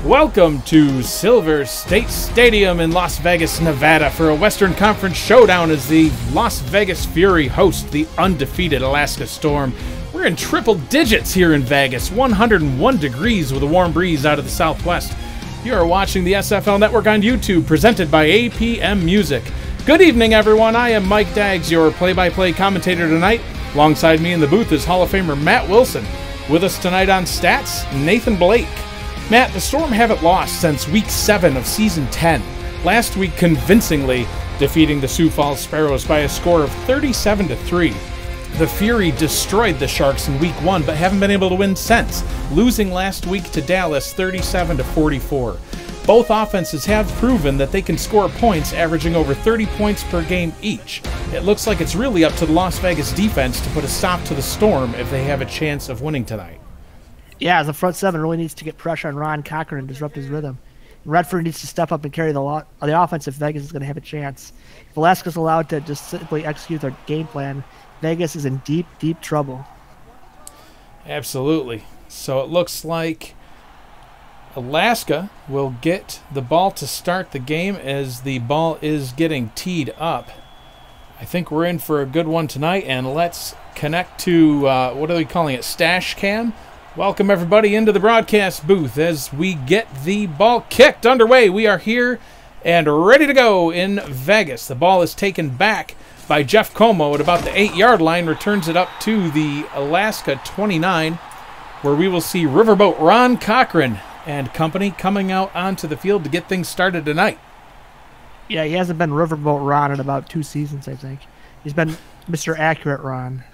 Welcome to Silver State Stadium in Las Vegas, Nevada for a Western Conference showdown as the Las Vegas Fury host the undefeated Alaska Storm. We're in triple digits here in Vegas, 101 degrees with a warm breeze out of the southwest. You are watching the SFL Network on YouTube, presented by APM Music. Good evening, everyone. I am Mike Daggs, your play-by-play commentator tonight. Alongside me in the booth is Hall of Famer Matt Willson. With us tonight on Stats, Nathan Blake. Matt, the Storm haven't lost since Week 7 of Season 10. Last week convincingly defeating the Sioux Falls Sparrows by a score of 37-3. The Fury destroyed the Sharks in Week 1, but haven't been able to win since, losing last week to Dallas 37-44. Both offenses have proven that they can score points, averaging over 30 points per game each. It looks like it's really up to the Las Vegas defense to put a stop to the Storm if they have a chance of winning tonight. Yeah, the front seven really needs to get pressure on Ron Cochran and disrupt his rhythm. Redford needs to step up and carry the offense if Vegas is going to have a chance. If Alaska's allowed to just simply execute their game plan, Vegas is in deep, deep trouble. Absolutely. So it looks like Alaska will get the ball to start the game as the ball is getting teed up. I think we're in for a good one tonight, and let's connect to, what are they calling it, Stash Cam? Welcome everybody into the broadcast booth as we get the ball kicked underway. We are here and ready to go in Vegas. The ball is taken back by Jeff Como at about the 8-yard line, returns it up to the Alaska 29, where we will see Riverboat Ron Cochran and company coming out onto the field to get things started tonight. Yeah, he hasn't been Riverboat Ron in about 2 seasons, I think. He's been Mr. Accurate Ron.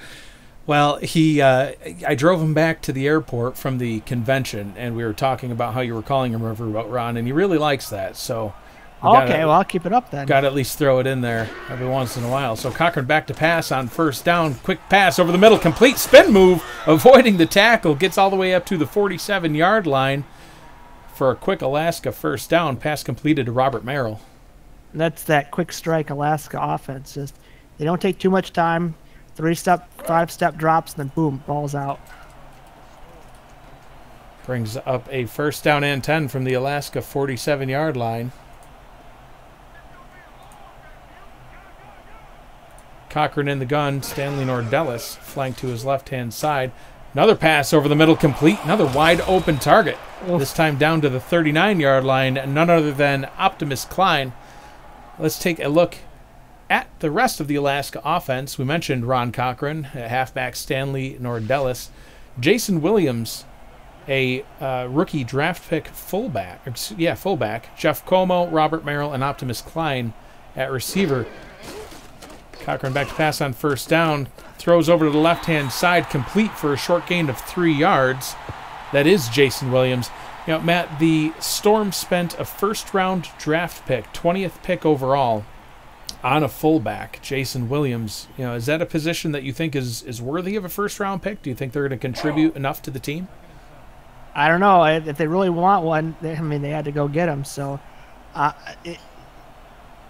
Well, I drove him back to the airport from the convention, and we were talking about how you were calling him Riverboat Ron, and he really likes that. So, okay, well, I'll keep it up then. Got to at least throw it in there every once in a while. So Cochran back to pass on first down. Quick pass over the middle, complete spin move, avoiding the tackle, gets all the way up to the 47-yard line for a quick Alaska first down. Pass completed to Robert Merrill. And that's that quick strike Alaska offense. Just they don't take too much time. 3-step, 5-step drops, and then boom, ball's out. Brings up a first down and 10 from the Alaska 47-yard line. Cochran in the gun. Stanley Nordellis flanked to his left-hand side. Another pass over the middle complete. Another wide open target. Oof. This time down to the 39-yard line. None other than Optimus Klein. Let's take a look at the rest of the Alaska offense. We mentioned Ron Cochran, halfback Stanley Nordellis, Jason Williams, a rookie draft pick fullback, Jeff Como, Robert Merrill, and Optimus Klein at receiver. Cochran back to pass on first down, throws over to the left-hand side, complete for a short gain of 3 yards. That is Jason Williams. You know, Matt, the Storm spent a first-round draft pick, 20th pick overall, on a fullback, Jason Williams. You know, is that a position that you think is worthy of a first-round pick? Do you think they're going to contribute enough to the team? I don't know. If they really want one, they had to go get him. So,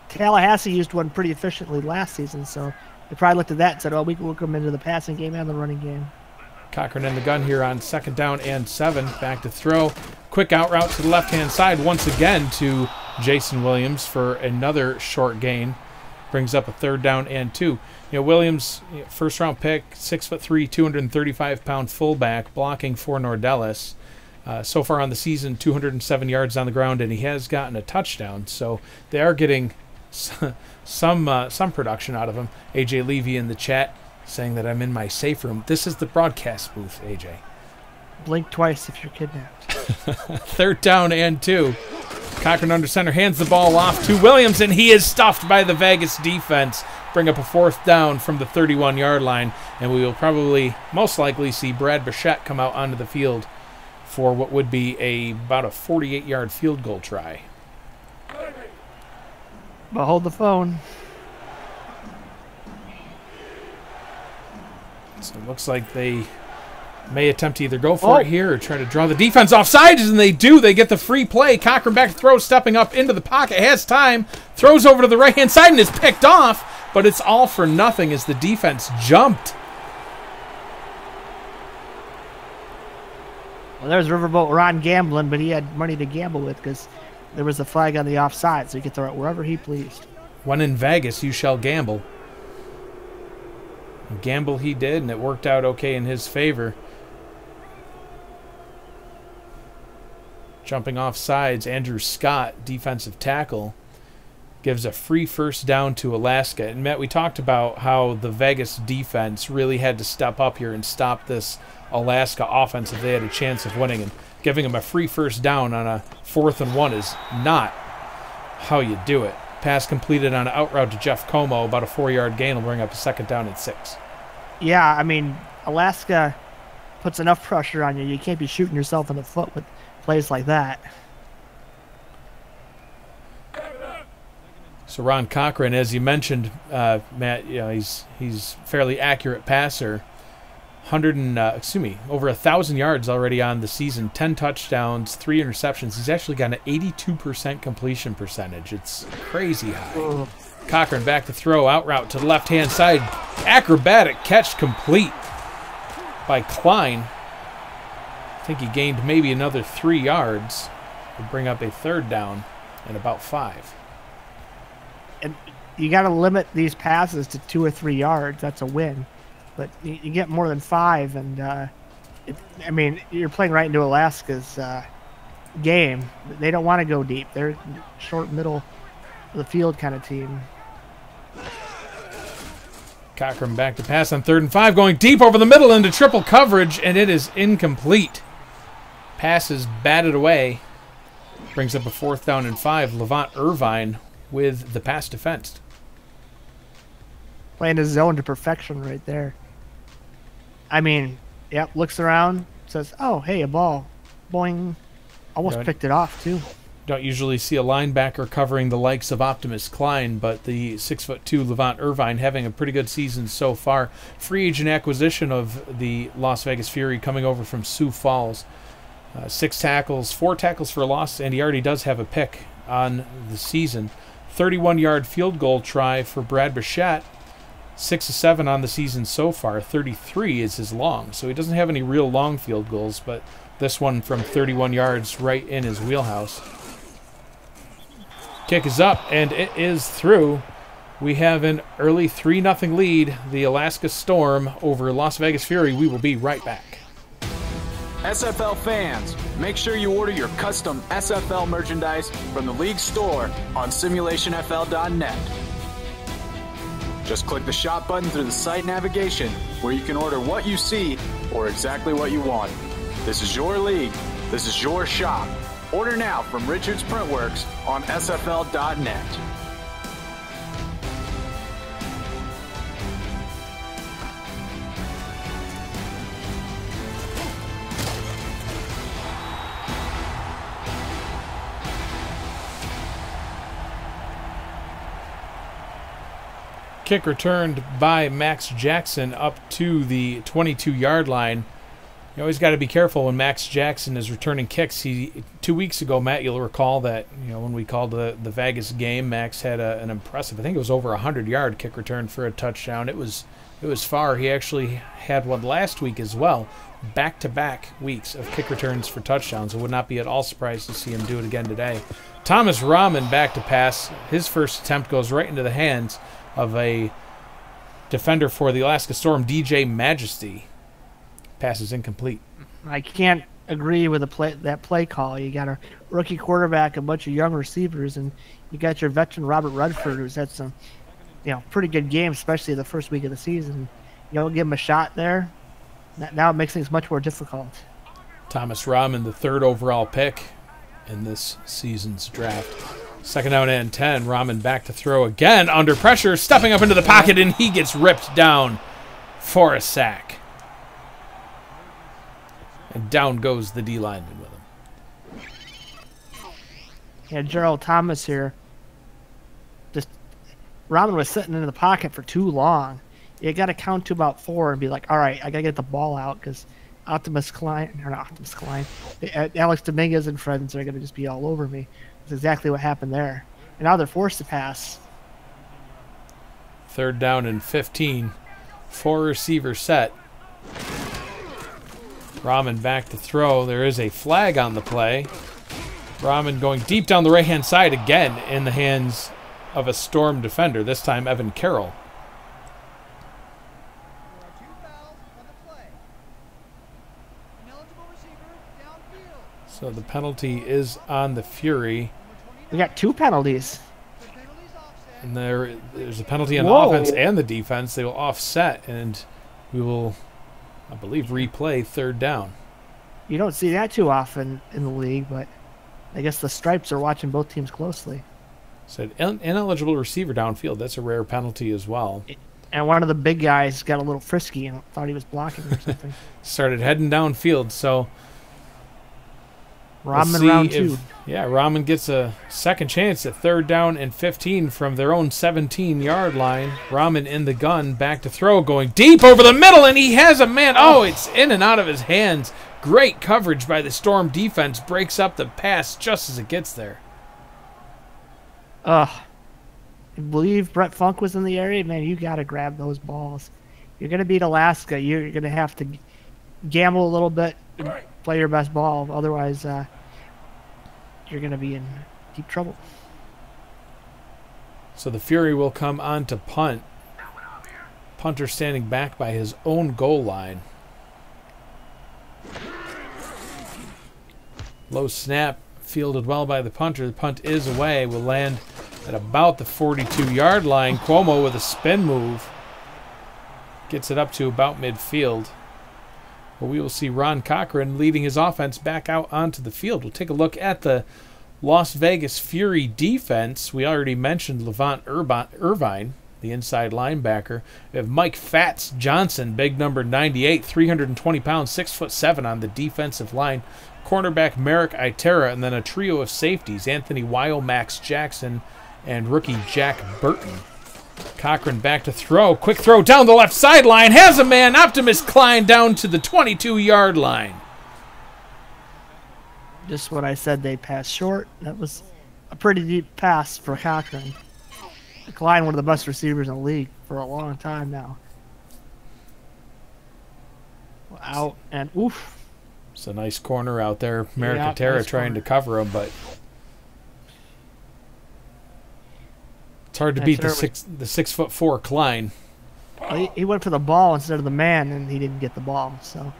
Tallahassee used one pretty efficiently last season, so they probably looked at that and said, we can work them into the passing game and the running game. Cochran in the gun here on second down and 7. Back to throw. Quick out route to the left-hand side once again to Jason Williams for another short gain. Brings up a third down and 2. You know, Williams, first-round pick, 6'3", 235-pound fullback, blocking for Nordellis. So far on the season, 207 yards on the ground, and he has gotten a touchdown. So they are getting some production out of him. AJ Levy in the chat saying that I'm in my safe room. This is the broadcast booth, AJ. Blink twice if you're kidnapped. Third down and 2. Cochran under center hands the ball off to Williams, and he is stuffed by the Vegas defense. Bring up a fourth down from the 31-yard line, and we will probably, most likely, see Brad Bichette come out onto the field for what would be about a 48-yard field goal try. But hold the phone. So it looks like they may attempt to either go for it here or try to draw the defense off sides, and they do. They get the free play. Cochran back to throw, stepping up into the pocket, has time, throws over to the right-hand side, and is picked off, but it's all for nothing as the defense jumped. Well, there's Riverboat Ron gambling, but he had money to gamble with because there was a flag on the offside, so he could throw it wherever he pleased. When in Vegas, you shall gamble. And gamble he did, and it worked out okay in his favor. Jumping off sides, Andrew Scott, defensive tackle, gives a free first down to Alaska. And Matt, we talked about how the Vegas defense really had to step up here and stop this Alaska offense if they had a chance of winning. And giving them a free first down on a 4th and 1 is not how you do it. Pass completed on an out route to Jeff Como, about a 4-yard gain will bring up a 2nd down and 6. Yeah, I mean, Alaska puts enough pressure on you. You can't be shooting yourself in the foot with plays like that. So Ron Cochran, as you mentioned, Matt, you know, he's fairly accurate passer. Over 1,000 yards already on the season, 10 touchdowns, 3 interceptions. He's actually got an 82% completion percentage. It's crazy high. Ugh. Cochran back to throw, out route to the left-hand side. Acrobatic catch complete by Klein. I think he gained maybe another 3 yards to bring up a 3rd down and about 5. And you got to limit these passes to 2 or 3 yards. That's a win. But you get more than 5, and I mean, you're playing right into Alaska's game. They don't want to go deep. They're short, middle of the field kind of team. Cochran back to pass on 3rd and 5, going deep over the middle into triple coverage, and it is incomplete. Pass is batted away. Brings up a 4th down and 5. Levant Irvine with the pass defense. Playing his zone to perfection right there. I mean, yep, looks around, says, oh, hey, a ball. Boing. Almost picked it off, too. Don't usually see a linebacker covering the likes of Optimus Klein, but the 6'2" Levant Irvine having a pretty good season so far. Free agent acquisition of the Las Vegas Fury coming over from Sioux Falls. 6 tackles, 4 tackles for a loss, and he already does have a pick on the season. 31-yard field goal try for Brad Bichette. 6 of 7 on the season so far. 33 is his long, so he doesn't have any real long field goals, but this one from 31 yards right in his wheelhouse. Kick is up, and it is through. We have an early 3-0 lead, the Alaska Storm over Las Vegas Fury. We will be right back. SFL fans, make sure you order your custom SFL merchandise from the league store on simulationfl.net. Just click the shop button through the site navigation where you can order what you see or exactly what you want. This is your league. This is your shop. Order now from Richards Printworks on sfl.net. Kick returned by Max Jackson up to the 22-yard line. You always got to be careful when Max Jackson is returning kicks. 2 weeks ago, Matt, you'll recall that when we called the Vegas game, Max had an impressive, I think it was over 100-yard kick return for a touchdown. It was far. He actually had one last week as well. Back-to-back weeks of kick returns for touchdowns. I would not be at all surprised to see him do it again today. Thomas Rahman back to pass. His first attempt goes right into the hands of a defender for the Alaska Storm, DJ Majesty. Pass is incomplete. I can't agree with that play call. You got a rookie quarterback, a bunch of young receivers, and you got your veteran Robert Redford, who's had some, pretty good games, especially the first week of the season. You don't give him a shot there. Now it makes things much more difficult. Thomas Rahman, the 3rd overall pick in this season's draft. 2nd down and 10. Rahman back to throw again under pressure, stepping up into the pocket, and he gets ripped down for a sack. And down goes the D lineman with him. Yeah, Gerald Thomas here. Rahman was sitting in the pocket for too long. You got to count to about 4 and be like, all right, I got to get the ball out because Alex Dominguez and friends are going to just be all over me. That's exactly what happened there. And now they're forced to pass. 3rd down and 15. 4 receiver set. Rahman back to throw. There is a flag on the play. Rahman going deep down the right-hand side again in the hands of a Storm defender, this time Evan Carroll. So the penalty is on the Fury. We got 2 penalties. And there's a penalty on the Whoa. offense and the defense. They will offset, and we will, I believe, replay 3rd down. You don't see that too often in the league, but I guess the Stripes are watching both teams closely. Said ineligible receiver downfield. That's a rare penalty as well. And one of the big guys got a little frisky and thought he was blocking or something. Started heading downfield, so Rahman see round 2. Yeah, Rahman gets a second chance at 3rd down and 15 from their own 17-yard line. Rahman in the gun, back to throw, going deep over the middle, and he has a man. Oh, it's in and out of his hands. Great coverage by the Storm defense. Breaks up the pass just as it gets there. I believe Brett Funk was in the area. Man, you got to grab those balls. You're going to beat Alaska. You're going to have to gamble a little bit and play your best ball. Otherwise, you're going to be in deep trouble. So the Fury will come on to punt. Punter standing back by his own goal line. Low snap, fielded well by the punter. The punt is away. Will land at about the 42-yard line. Cuomo with a spin move. Gets it up to about midfield. But we will see Ron Cochran leading his offense back out onto the field. We'll take a look at the Las Vegas Fury defense. We already mentioned Levant Irvine, the inside linebacker. We have Mike Fats Johnson, big number 98, 320 pounds, 6'7" on the defensive line. Cornerback Merrick Itera, and then a trio of safeties, Anthony Weil, Max Jackson, and rookie Jack Burton. Cochran back to throw. Quick throw down the left sideline. Has a man. Optimus Klein down to the 22-yard line. Just what I said, they passed short. That was a pretty deep pass for Cochran. Klein, one of the best receivers in the league for a long time now. Out and oof. It's a nice corner out there. Merrick Yeah, Itera nice trying corner. to cover him, but it's hard to beat the 6'4" Klein. Well, he went for the ball instead of the man, and he didn't get the ball. So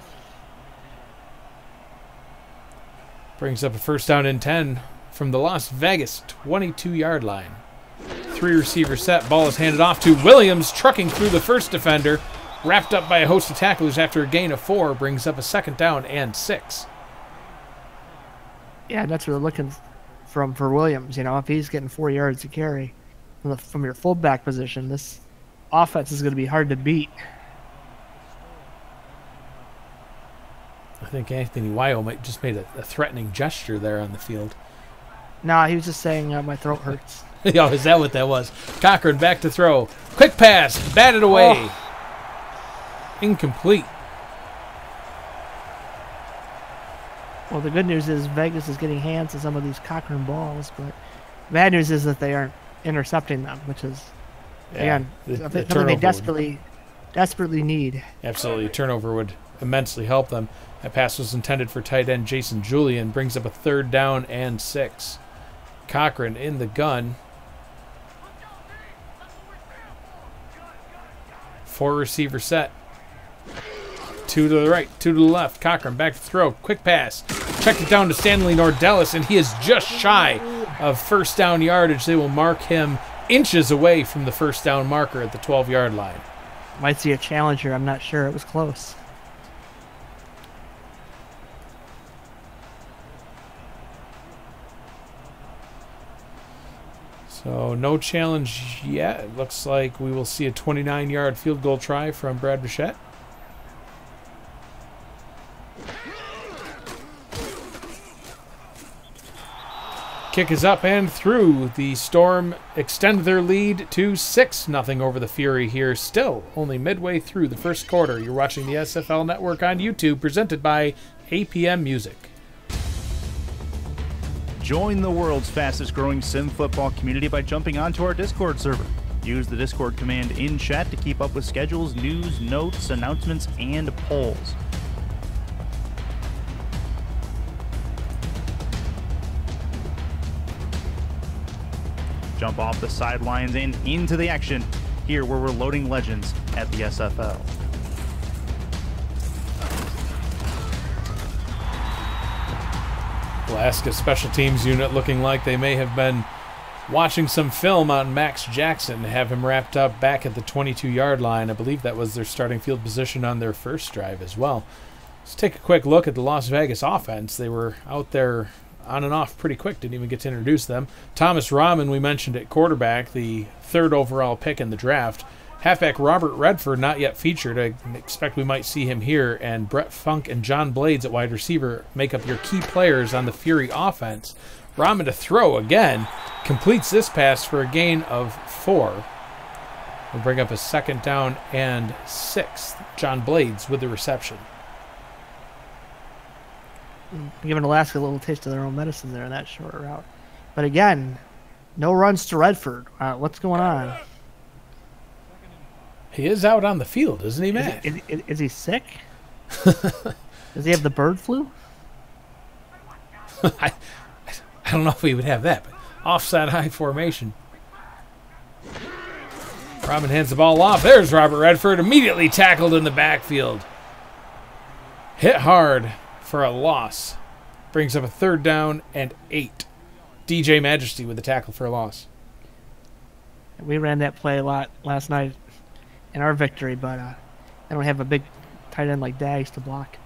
Brings up a 1st down and 10 from the Las Vegas 22-yard line. 3 receiver set. Ball is handed off to Williams, trucking through the first defender. Wrapped up by a host of tacklers after a gain of 4. Brings up a 2nd down and 6. yeah, that's what they're looking for Williams. You know, if he's getting 4 yards to carry from your fullback position, this offense is going to be hard to beat. I think Anthony Weil might just made a threatening gesture there on the field. Nah, he was just saying my throat hurts. Oh, is that what that was? Cochran back to throw. Quick pass. Batted away. Oh. Incomplete. Well, the good news is Vegas is getting hands on some of these Cochran balls, but the bad news is that they aren't intercepting them, which is, again, something they desperately need. Absolutely. A turnover would immensely help them. That pass was intended for tight end Jason Julian. Brings up a 3rd down and 6. Cochran in the gun. 4 receiver set. 2 to the right, 2 to the left. Cochran back to throw. Quick pass. Checked it down to Stanley Nordellis, and he is just shy of 1st down yardage. They will mark him inches away from the 1st down marker at the 12-yard line. Might see a challenge here. I'm not sure. It was close. So no challenge yet. It looks like we will see a 29-yard field goal try from Brad Bichette. Kick is up and through. The Storm extend their lead to 6-0 over the Fury here. Still only midway through the 1st quarter. You're watching the SFL Network on YouTube, presented by APM Music. Join the world's fastest growing sim football community by jumping onto our Discord server. Use the Discord command in chat to keep up with schedules, news, notes, announcements, and polls. jump off the sidelines and into the action here where we're loading legends at the SFL. Alaska special teams unit looking like they may have been watching some film on Max Jackson to have him wrapped up back at the 22-yard line. I believe that was their starting field position on their first drive as well. Let's take a quick look at the Las Vegas offense. They were out there on and off pretty quick. Didn't even get to introduce them. Thomas Rahman, we mentioned at quarterback, the 3rd overall pick in the draft. Halfback Robert Redford, not yet featured. I expect we might see him here. And Brett Funk and John Blades at wide receiver make up your key players on the Fury offense. Rahman to throw again. Completes this pass for a gain of 4. We'll bring up a 2nd down and 6th. John Blades with the reception. Giving Alaska a little taste of their own medicine there in that short route. But again, no runs to Redford. What's going on? He is out on the field, isn't he, Matt? Is he sick? Does he have the bird flu? I don't know if we would have that, but offside high formation. Rahman hands the ball off. There's Robert Redford, immediately tackled in the backfield. Hit hard for a loss. Brings up a 3rd down and 8. DJ Majesty with the tackle for a loss. We ran that play a lot last night in our victory, but I don't have a big tight end like Daggs to block.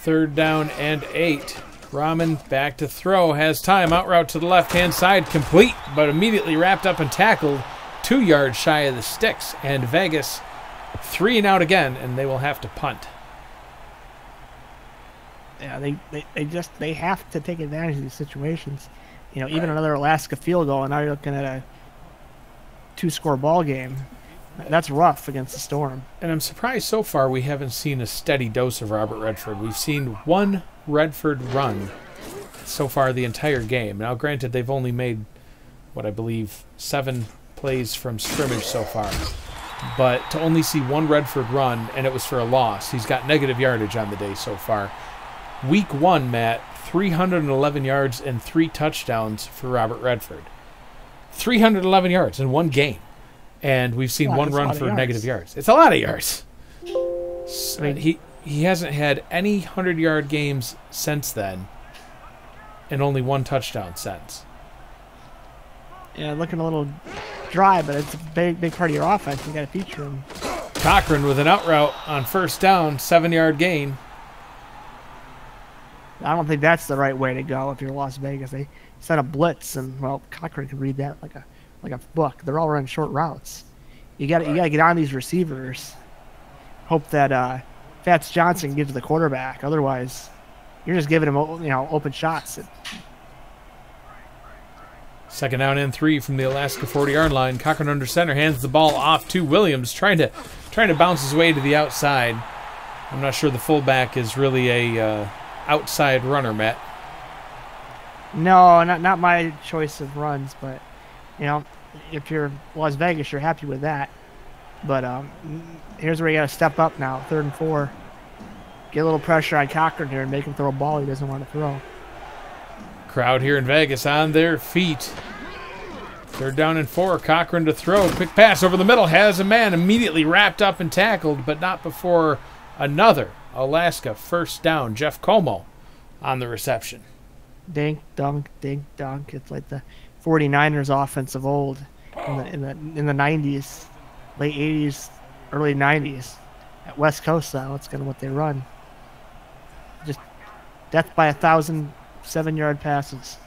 3rd down and 8. Rahman back to throw. Has time. Out route to the left-hand side. Complete, but immediately wrapped up and tackled 2 yards shy of the sticks. And Vegas 3 and out again, and they will have to punt. Yeah, they have to take advantage of these situations. You know, even another Alaska field goal, and now you're looking at a 2-score ball game. That's rough against the Storm. And I'm surprised so far we haven't seen a steady dose of Robert Redford. We've seen 1 Redford run so far the entire game. Now, granted, they've only made, what I believe, 7 plays from scrimmage so far. But to only see 1 Redford run, and it was for a loss. He's got negative yardage on the day so far. Week 1, Matt, 311 yards and 3 touchdowns for Robert Redford. 311 yards in 1 game. And we've seen 1 run for negative yards. It's a lot of yards. I mean, he hasn't had any 100-yard games since then, and only 1 touchdown since. Yeah, looking a little dry, but it's a big part of your offense. You got to feature him. Cochran with an out route on 1st down, 7-yard gain. I don't think that's the right way to go if you're Las Vegas. They set a blitz, and well, Cochran can read that like a book. They're all running short routes. You got to get on these receivers. Hope that Fats Johnson gives the quarterback. Otherwise, you're just giving him open shots. 2nd down and 3 from the Alaska 40-yard line. Cochran under center, hands the ball off to Williams, trying to bounce his way to the outside. I'm not sure the fullback is really a outside runner, Matt. No, not my choice of runs, but if you're Las Vegas, you're happy with that. But here's where you got to step up now, 3rd and 4. Get a little pressure on Cochran here and make him throw a ball he doesn't want to throw. Crowd here in Vegas on their feet. 3rd down and 4. Cochran to throw. Quick pass over the middle. Has a man immediately wrapped up and tackled, but not before another Alaska 1st down. Jeff Como on the reception. Dink, dunk, dink, dunk. It's like the 49ers offense of old in the 90s, late 80s, early 90s. At West Coast, though, it's kind of what they run. Just death by 1,000 7-yard passes.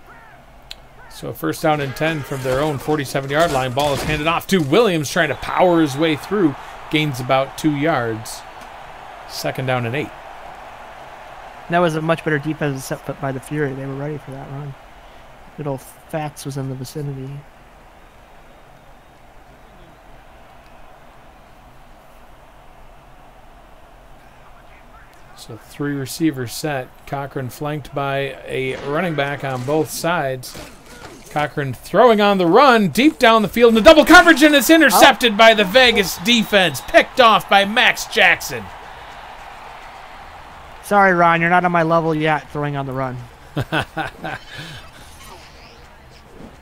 So 1st down and 10 from their own 47-yard line. Ball is handed off to Williams, trying to power his way through. Gains about 2 yards. 2nd down and 8. That was a much better defensive set by the Fury. They were ready for that run. Good old Fats was in the vicinity. So 3 receivers set. Cochran flanked by a running back on both sides. Cochran throwing on the run deep down the field in the double coverage, and it's intercepted by the Vegas defense. Picked off by Max Jackson. Sorry, Ron, you're not on my level yet throwing on the run.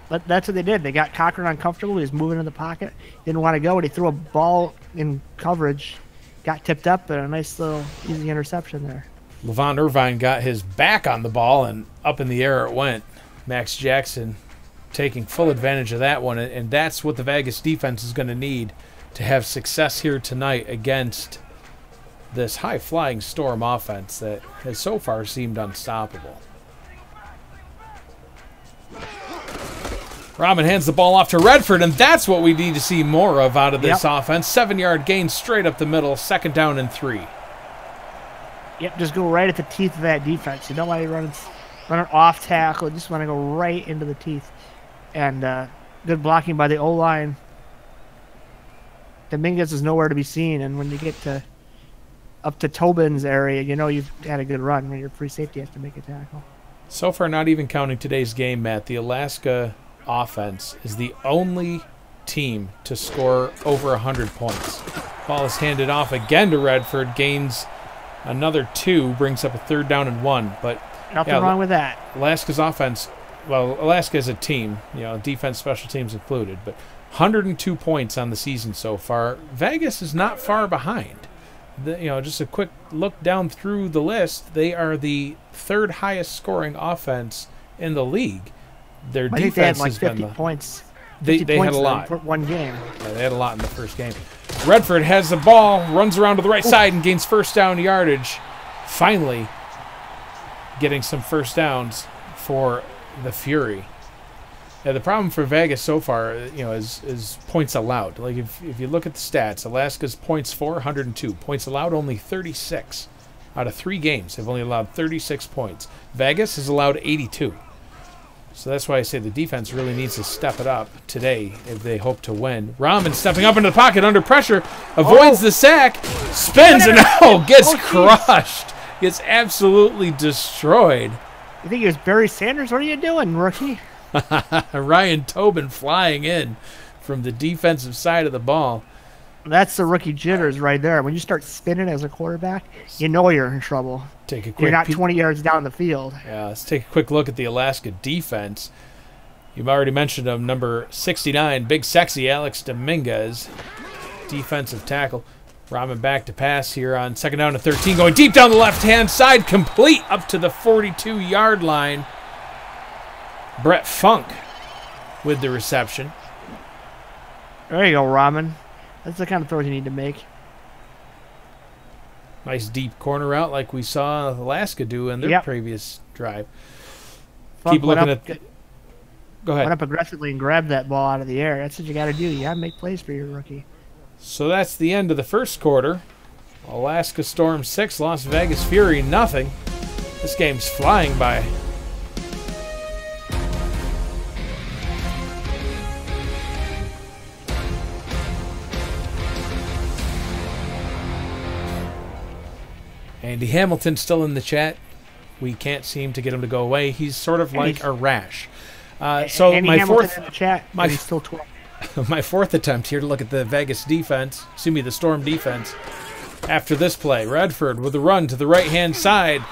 But that's what they did. They got Cochran uncomfortable. He was moving in the pocket. Didn't want to go, and he threw a ball in coverage. Got tipped up, and a nice little easy interception there. Levon Irvine got his back on the ball, and up in the air it went. Max Jackson taking full advantage of that one, and that's what the Vegas defense is going to need to have success here tonight against this high-flying Storm offense that has so far seemed unstoppable. Rahman hands the ball off to Redford, and that's what we need to see more of out of this offense. 7-yard gain straight up the middle, 2nd down and 3. Yep, just go right at the teeth of that defense. You don't want to run off tackle. You just want to go right into the teeth. And good blocking by the O-line. Dominguez is nowhere to be seen, and when you get up to Tobin's area, you know you've had a good run. When your free safety has to make a tackle. So far, not even counting today's game, Matt, the Alaska offense is the only team to score over 100 points. Ball is handed off again to Redford, gains another 2, brings up a 3rd down and 1. But nothing wrong with that. Alaska's offense, well, Alaska is a team, defense, special teams included, but 102 points on the season so far. Vegas is not far behind. Just a quick look down through the list, they are the 3rd highest scoring offense in the league. Their defense they had like has 50 been points. They had a lot. One game. Yeah, they had a lot in the first game. Redford has the ball, runs around to the right side, and gains 1st down yardage. Finally, getting some 1st downs for the Fury. Yeah, the problem for Vegas so far, is points allowed. Like if you look at the stats, Alaska's points for 102, points allowed only 36 out of 3 games. They've only allowed 36 points. Vegas has allowed 82. So that's why I say the defense really needs to step it up today if they hope to win. Rahman stepping up into the pocket under pressure, avoids the sack, spins, and gets crushed. Gets absolutely destroyed. You think it was Barry Sanders? What are you doing, rookie? Ryan Tobin flying in from the defensive side of the ball. That's the rookie jitters right there. When you start spinning as a quarterback, you know you're in trouble. You're not 20 yards down the field. Yeah, let's take a quick look at the Alaska defense. You've already mentioned him, number 69, big sexy Alex Dominguez, defensive tackle. Rahman back to pass here on 2nd down and 13, going deep down the left-hand side, complete up to the 42-yard line. Brett Funk with the reception. There you go, Rahman. That's the kind of throws you need to make. Nice deep corner route like we saw Alaska do in their previous drive. Funk Keep looking at... Go ahead. Went up aggressively and grabbed that ball out of the air. That's what you got to do. You got to make plays for your rookie. So that's the end of the first quarter. Alaska Storm 6, Las Vegas Fury nothing. This game's flying by. Andy Hamilton still in the chat. We can't seem to get him to go away. He's sort of like a rash. So Andy my Hamilton fourth, in the chat, he's still 12. my 4th attempt here to look at the Vegas defense. The Storm defense. After this play, Redford with a run to the right-hand side.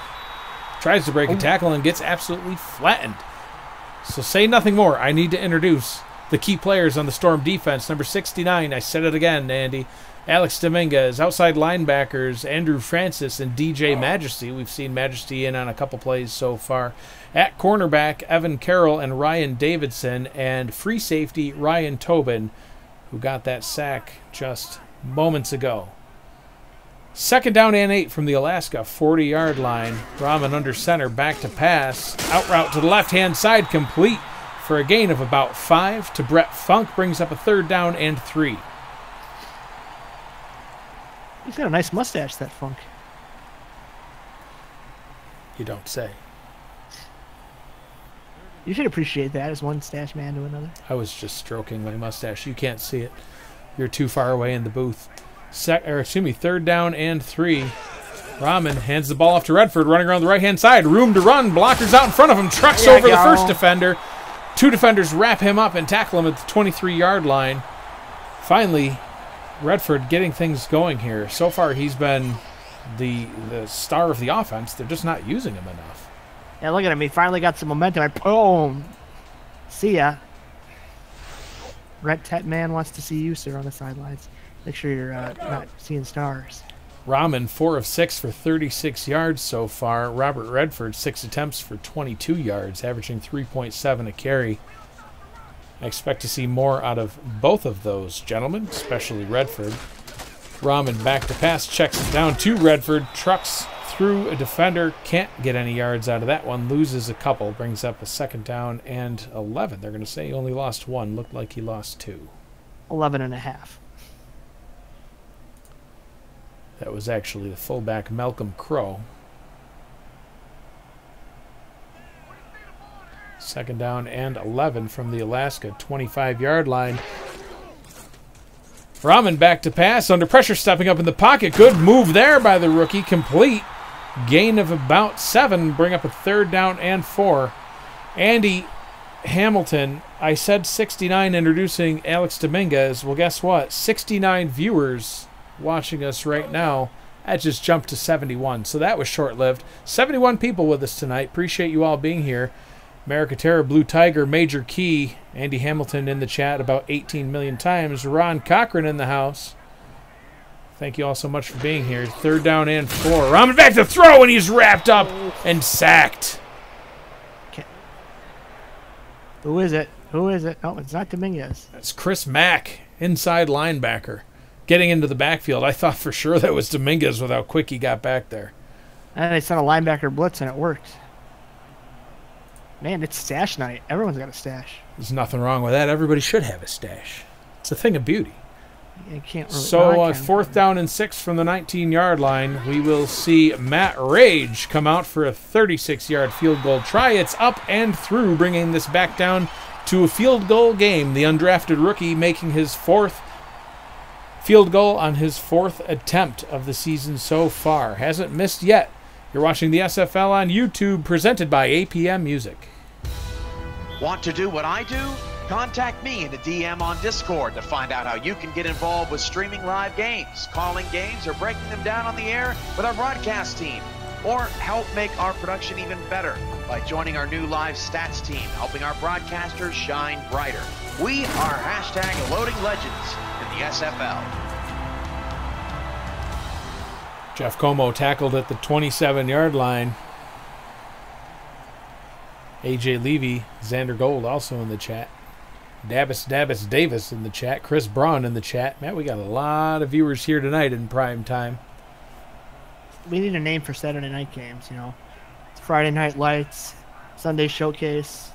Tries to break a tackle and gets absolutely flattened. So say nothing more. I need to introduce the key players on the Storm defense. Number 69, I said it again, Andy. Alex Dominguez, outside linebackers, Andrew Francis and DJ Majesty. We've seen Majesty in on a couple plays so far. At cornerback, Evan Carroll and Ryan Davidson, and free safety, Ryan Tobin, who got that sack just moments ago. 2nd down and 8 from the Alaska 40-yard line. Rahman under center, back to pass. Out route to the left-hand side, complete for a gain of about 5 to Brett Funk. Brings up a 3rd down and 3. He's got a nice mustache, that Funk. You don't say. You should appreciate that as one stash man to another. I was just stroking my mustache. You can't see it. You're too far away in the booth. 3rd down and 3. Rahman hands the ball off to Redford, running around the right-hand side. Room to run. Blockers out in front of him. Trucks over the first defender. 2 defenders wrap him up and tackle him at the 23-yard line. Finally, Redford getting things going here. So far, he's been the star of the offense. They're just not using him enough. Yeah, look at him. He finally got some momentum. Boom. See ya. Red Tet Man wants to see you, sir, on the sidelines. Make sure you're not seeing stars. Rahman, 4 of 6 for 36 yards so far. Robert Redford, 6 attempts for 22 yards, averaging 3.7 a carry. I expect to see more out of both of those gentlemen, especially Redford. Rahman back to pass, checks it down to Redford, trucks through a defender, can't get any yards out of that one, loses a couple, brings up a 2nd down and 11. They're going to say he only lost 1, looked like he lost 2. 11.5. That was actually the fullback Malcolm Crow. 2nd down and 11 from the Alaska 25-yard line. Rahman back to pass, under pressure, stepping up in the pocket. Good move there by the rookie, complete. Gain of about 7, bring up a 3rd down and 4. Andy Hamilton, I said 69 introducing Alex Dominguez. Well, guess what? 69 viewers watching us right now. That just jumped to 71, so that was short-lived. 71 people with us tonight. Appreciate you all being here. America Terra, Blue Tiger, Major Key, Andy Hamilton in the chat about 18 million times. Ron Cochran in the house. Thank you all so much for being here. 3rd down and 4. Rahman back to throw, and he's wrapped up and sacked. Okay. Who is it? Who is it? Oh, it's not Dominguez. That's Chris Mack, inside linebacker, getting into the backfield. I thought for sure that was Dominguez with how quick he got back there. And they sent a linebacker blitz, and it worked. Man, it's stash night. Everyone's got a stash. There's nothing wrong with that. Everybody should have a stash. It's a thing of beauty. I can't really, So 4th down and 6 from the 19-yard line. We will see Matt Rage come out for a 36-yard field goal try. It's up and through, bringing this back down to a field goal game. The undrafted rookie making his 4th field goal on his 4th attempt of the season so far. Hasn't missed yet. You're watching the SFL on YouTube, presented by APM Music. Want to do what I do? Contact me in the DM on Discord to find out how you can get involved with streaming live games, calling games, or breaking them down on the air with our broadcast team. Or help make our production even better by joining our new live stats team, helping our broadcasters shine brighter. We are hashtag Loading Legends in the SFL. Jeff Como tackled at the 27-yard line. AJ Levy, Xander Gold also in the chat. Davis Davis in the chat. Chris Braun in the chat. Matt, we got a lot of viewers here tonight in prime time. We need a name for Saturday night games, you know. It's Friday Night Lights, Sunday Showcase,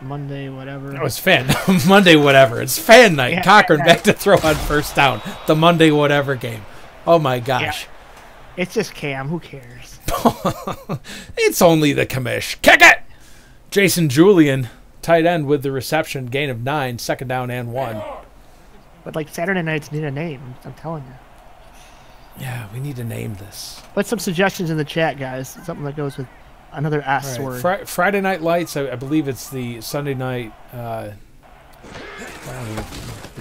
Monday whatever. Oh, it's fan. Monday whatever. It's fan night. Yeah, Cochran back to throw on 1st down. The Monday whatever game. Oh, my gosh. Yeah. It's just Cam. Who cares? It's only the commish. Kick it! Jason Julian, tight end with the reception. Gain of 9, 2nd down and 1. But, like, Saturday nights need a name. I'm telling you. Yeah, we need to name this. Put some suggestions in the chat, guys. Something that goes with another S word. Friday Night Lights, I believe it's the Sunday night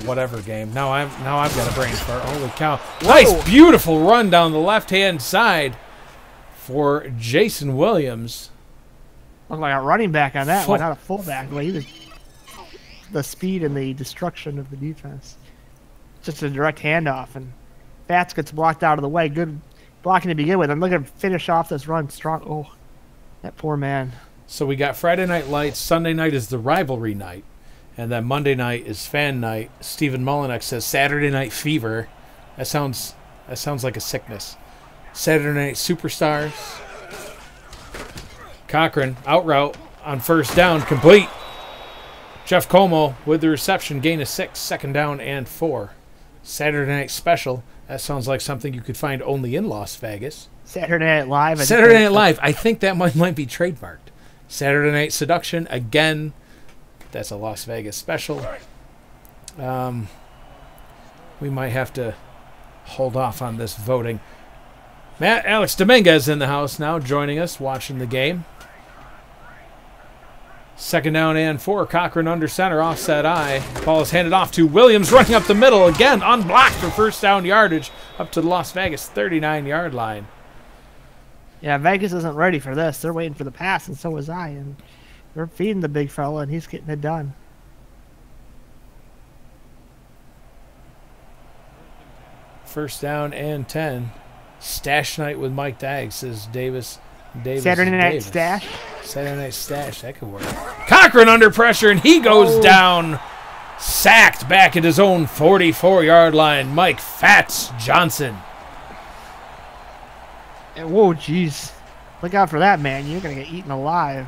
whatever game. Now I've got a brain fart. Holy cow. Nice, beautiful run down the left-hand side for Jason Williams. Looked like a running back on that one, not a fullback. Well, he was the speed and the destruction of the defense. Just a direct handoff, and Bats gets blocked out of the way. Good blocking to begin with. I'm looking to finish off this run strong. Oh, that poor man. So we got Friday Night Lights. Sunday night is the rivalry night. And then Monday night is fan night. Stephen Mullinex says Saturday Night Fever. That sounds like a sickness. Saturday Night Superstars. Cochran, out route on 1st down, complete. Jeff Como with the reception, gain of 6, 2nd down and 4. Saturday Night Special. That sounds like something you could find only in Las Vegas. Saturday Night Live. Saturday Night Live. I think that might be trademarked. Saturday Night Seduction, again. That's a Las Vegas special. We might have to hold off on this voting. Alex Dominguez in the house now, joining us, watching the game. 2nd down and 4. Cochran under center, offset eye. Ball is handed off to Williams, running up the middle again, unblocked for 1st down yardage up to the Las Vegas 39-yard line. Yeah, Vegas isn't ready for this. They're waiting for the pass, and so was I. And they're feeding the big fella, and he's getting it done. first down and 10. Stash night with Mike Daggs, says Davis. Saturday night Davis. stash. Saturday night stash. That could work. Cochran under pressure, and he goes down. Sacked back at his own 44-yard line. Mike Fats Johnson. Whoa, jeez. Look out for that, man. You're going to get eaten alive.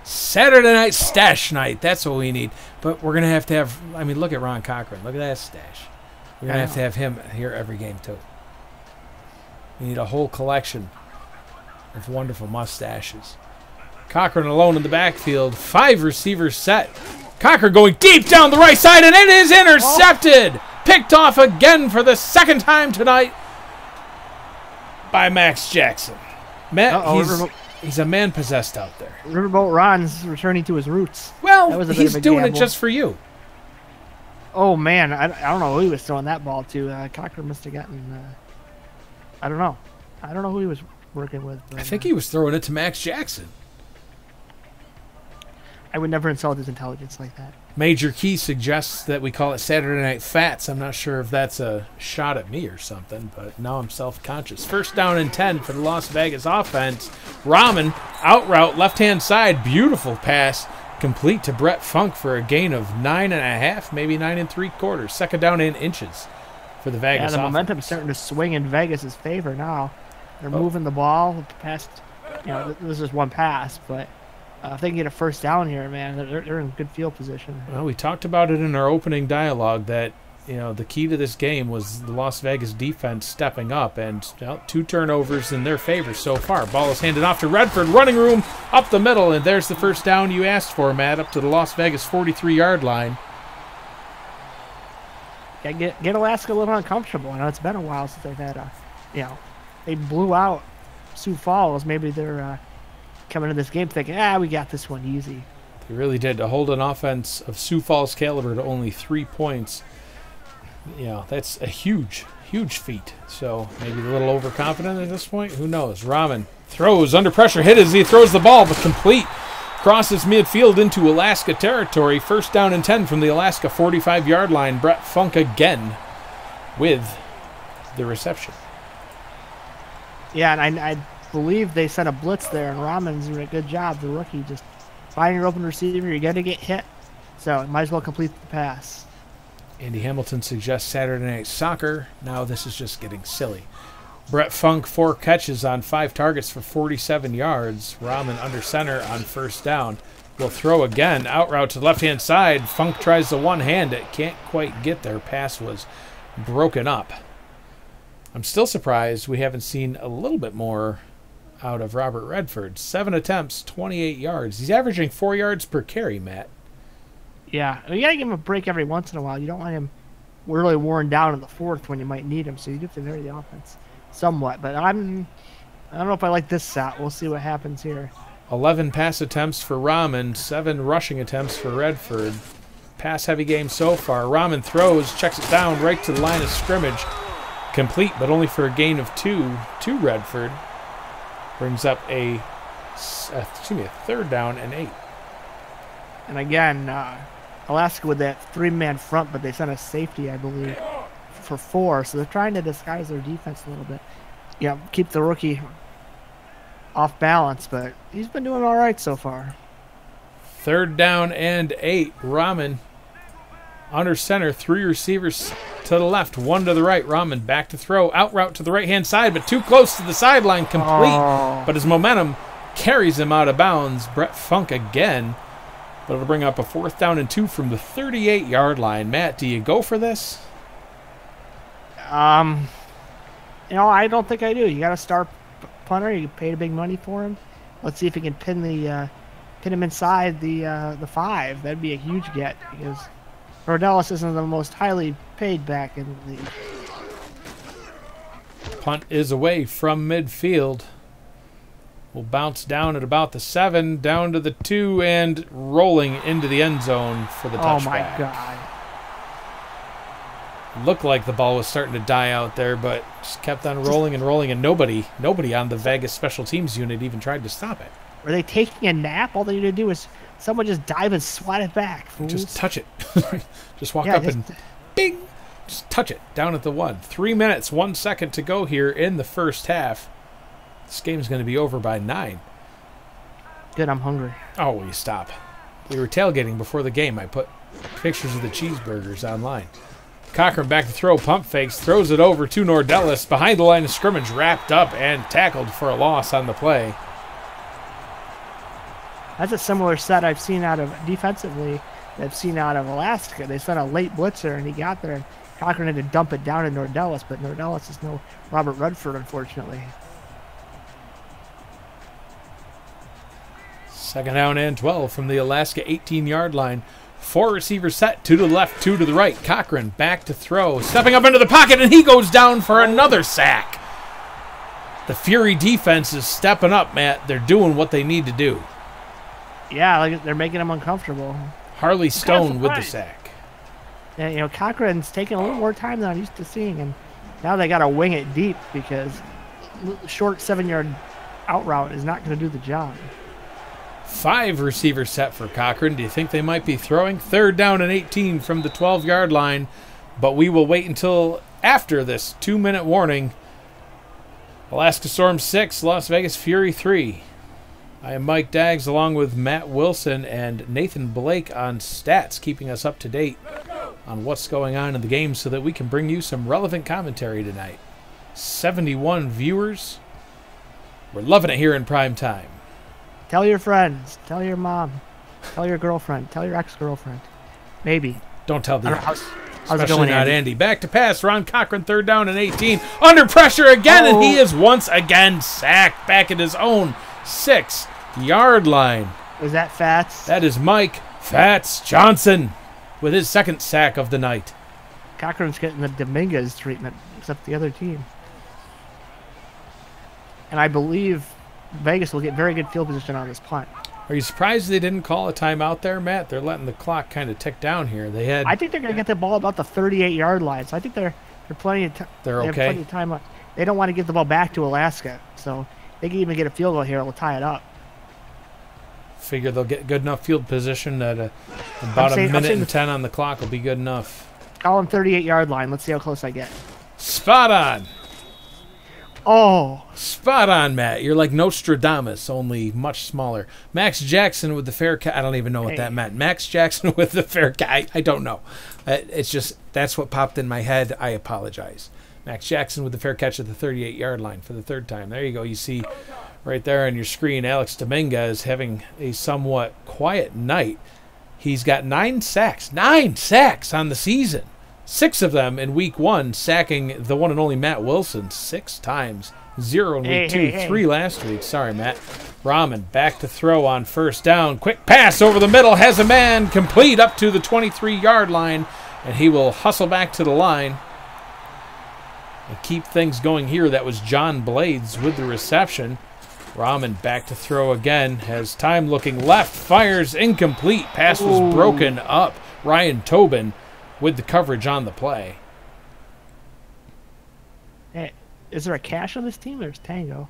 Saturday night stash night. That's what we need. But we're going to have, I mean, look at Ron Cochran. Look at that stash. We're going to have him here every game, too. We need a whole collection of wonderful mustaches. Cochran alone in the backfield. 5 receivers set. Cochran going deep down the right side, and it is intercepted. Picked off again for the second time tonight by Max Jackson. Matt, he's a man possessed out there. Riverboat Ron's returning to his roots. Well, he's doing it just for you. Oh, man. I don't know who he was throwing that ball to. Cochran must have gotten... I don't know. I don't know who he was working with. But, I think he was throwing it to Max Jackson. I would never insult his intelligence like that. Major Key suggests that we call it Saturday Night Fats. I'm not sure if that's a shot at me or something, but now I'm self-conscious. First down and 10 for the Las Vegas offense. Rahman, out route, left-hand side. Beautiful pass. Complete to Brett Funk for a gain of 9.5, maybe 9 3/4. Second down in inches for the Vegas offense. Yeah, the momentum's starting to swing in Vegas' favor now. They're moving the ball past, this is one pass, but if they can get a first down here, man, they're in good field position. Well, we talked about it in our opening dialogue that, the key to this game was the Las Vegas defense stepping up, and 2 turnovers in their favor so far. Ball is handed off to Redford, running room up the middle, and there's the first down you asked for, Matt, up to the Las Vegas 43-yard line. Yeah, get Alaska a little uncomfortable. I know it's been a while since they've had they blew out Sioux Falls. Maybe they're coming into this game thinking, we got this one easy. They really did. To hold an offense of Sioux Falls caliber to only 3 points, that's a huge, huge feat. So maybe a little overconfident at this point. Who knows? Rahman throws under pressure, hit as he throws the ball, but complete. Crosses midfield into Alaska territory. First down and 10 from the Alaska 45-yard line. Brett Funk again with the reception. Yeah, and I believe they sent a blitz there, and Rahman's doing a good job. The rookie just find your open receiver. You're going to get hit, so might as well complete the pass. Andy Hamilton suggests Saturday Night Soccer. Now this is just getting silly. Brett Funk, 4 catches on 5 targets for 47 yards. Rahman under center on first down. Will throw again. Out route to the left-hand side. Funk tries the one-hand. It can't quite get there. Pass was broken up. I'm still surprised we haven't seen a little bit more out of Robert Redford. 7 attempts, 28 yards. He's averaging 4 yards per carry, Matt. Yeah, you got to give him a break every once in a while. You don't want him really worn down in the fourth when you might need him, so you do have to vary the offense somewhat. But I don't know if I like this set. We'll see what happens here. 11 pass attempts for Rahman, 7 rushing attempts for Redford. Pass-heavy game so far. Rahman throws, checks it down right to the line of scrimmage. Complete, but only for a gain of 2 to Redford. Brings up a third down and 8. And again, Alaska with that 3-man front, but they sent a safety, I believe, for 4. So they're trying to disguise their defense a little bit. Keep the rookie off balance, but he's been doing all right so far. Third down and 8. Rahman under center, 3 receivers to the left, 1 to the right. Rahman back to throw, out route to the right-hand side, but too close to the sideline, complete. But his momentum carries him out of bounds. Brett Funk again, but it'll bring up a 4th down and 2 from the 38-yard line. Matt, do you go for this? I don't think I do. You got a star punter. You paid big money for him. Let's see if he can pin him inside the 5. That'd be a huge get because Rodellis isn't the most highly paid back in the league. Punt is away from midfield. Will bounce down at about the 7, down to the 2, and rolling into the end zone for the touchback. Oh my God. Looked like the ball was starting to die out there, but just kept on rolling and rolling, and nobody on the Vegas special teams unit even tried to stop it. Were they taking a nap? All they need to do is someone just dive and swat it back, fools. Just touch it. Just walk up and bing. Just touch it down at the 1. 3 minutes, 1 second to go here in the first half. This game's going to be over by 9. Good, I'm hungry. Oh, will you stop? We were tailgating before the game. I put pictures of the cheeseburgers online. Cochran back to throw, pump fakes, throws it over to Nordellis. Behind the line of scrimmage, wrapped up and tackled for a loss on the play. That's a similar set I've seen out of defensively. I've seen out of Alaska. They sent a late blitzer, and he got there. And Cochran had to dump it down to Nordellis, but Nordellis is no Robert Redford, unfortunately. Second down and 12 from the Alaska 18-yard line. 4 receivers set, 2 to the left, 2 to the right. Cochran back to throw, stepping up into the pocket, and he goes down for another sack. The Fury defense is stepping up, Matt. They're doing what they need to do. Yeah, like they're making him uncomfortable. Harley Stone with the sack. Yeah, you know, Cochran's taking a little more time than I'm used to seeing, and now they got to wing it deep because short 7-yard out route is not going to do the job. 5 receivers set for Cochran. Do you think they might be throwing? 3rd down and 18 from the 12-yard line, but we will wait until after this 2-minute warning. Alaska Storm 6, Las Vegas Fury 3. I am Mike Daggs along with Matt Willson and Nathan Blake on stats, keeping us up to date on what's going on in the game so that we can bring you some relevant commentary tonight. 71 viewers. We're loving it here in prime time. Tell your friends. Tell your mom. Tell your girlfriend. Tell your ex-girlfriend. Maybe. Don't tell the how's it especially going, not Andy? Andy. Back to pass. Ron Cochran, 3rd down and 18. Under pressure again, and he is once again sacked back at his own 6-yard line. Was that Fats? That is Mike Fats Johnson with his 2nd sack of the night. Cochran's getting the Dominguez treatment, except the other team. And I believe Vegas will get very good field position on this punt. Are you surprised they didn't call a timeout there, Matt? They're letting the clock kind of tick down here. I think they're going to get the ball about the 38-yard line, so I think they're plenty of They're they okay. have plenty of time left. They don't want to give the ball back to Alaska, so they can even get a field goal here. It'll tie it up. Figure they'll get good enough field position that about a minute and 10 on the clock will be good enough. Call him 38-yard line. Let's see how close I get. Spot on. Oh. Spot on, Matt. You're like Nostradamus, only much smaller. Max Jackson with the fair catch. I don't even know what that meant. Max Jackson with the fair catch. I don't know. It's just, that's what popped in my head. I apologize. Max Jackson with the fair catch at the 38-yard line for the 3rd time. There you go. You see right there on your screen, Alex Dominguez having a somewhat quiet night. He's got 9 sacks. 9 sacks on the season. 6 of them in week 1, sacking the one and only Matt Willson 6 times. 0 in week 2, 3 last week. Sorry, Matt. Rahman back to throw on 1st down. Quick pass over the middle. Has a man complete up to the 23-yard line. And he will hustle back to the line and keep things going here. That was John Blades with the reception. Rahman back to throw again. Has time looking left. Fires incomplete. Pass was broken up. Ryan Tobin with the coverage on the play. Hey, is there a cash on this team? There's Tango.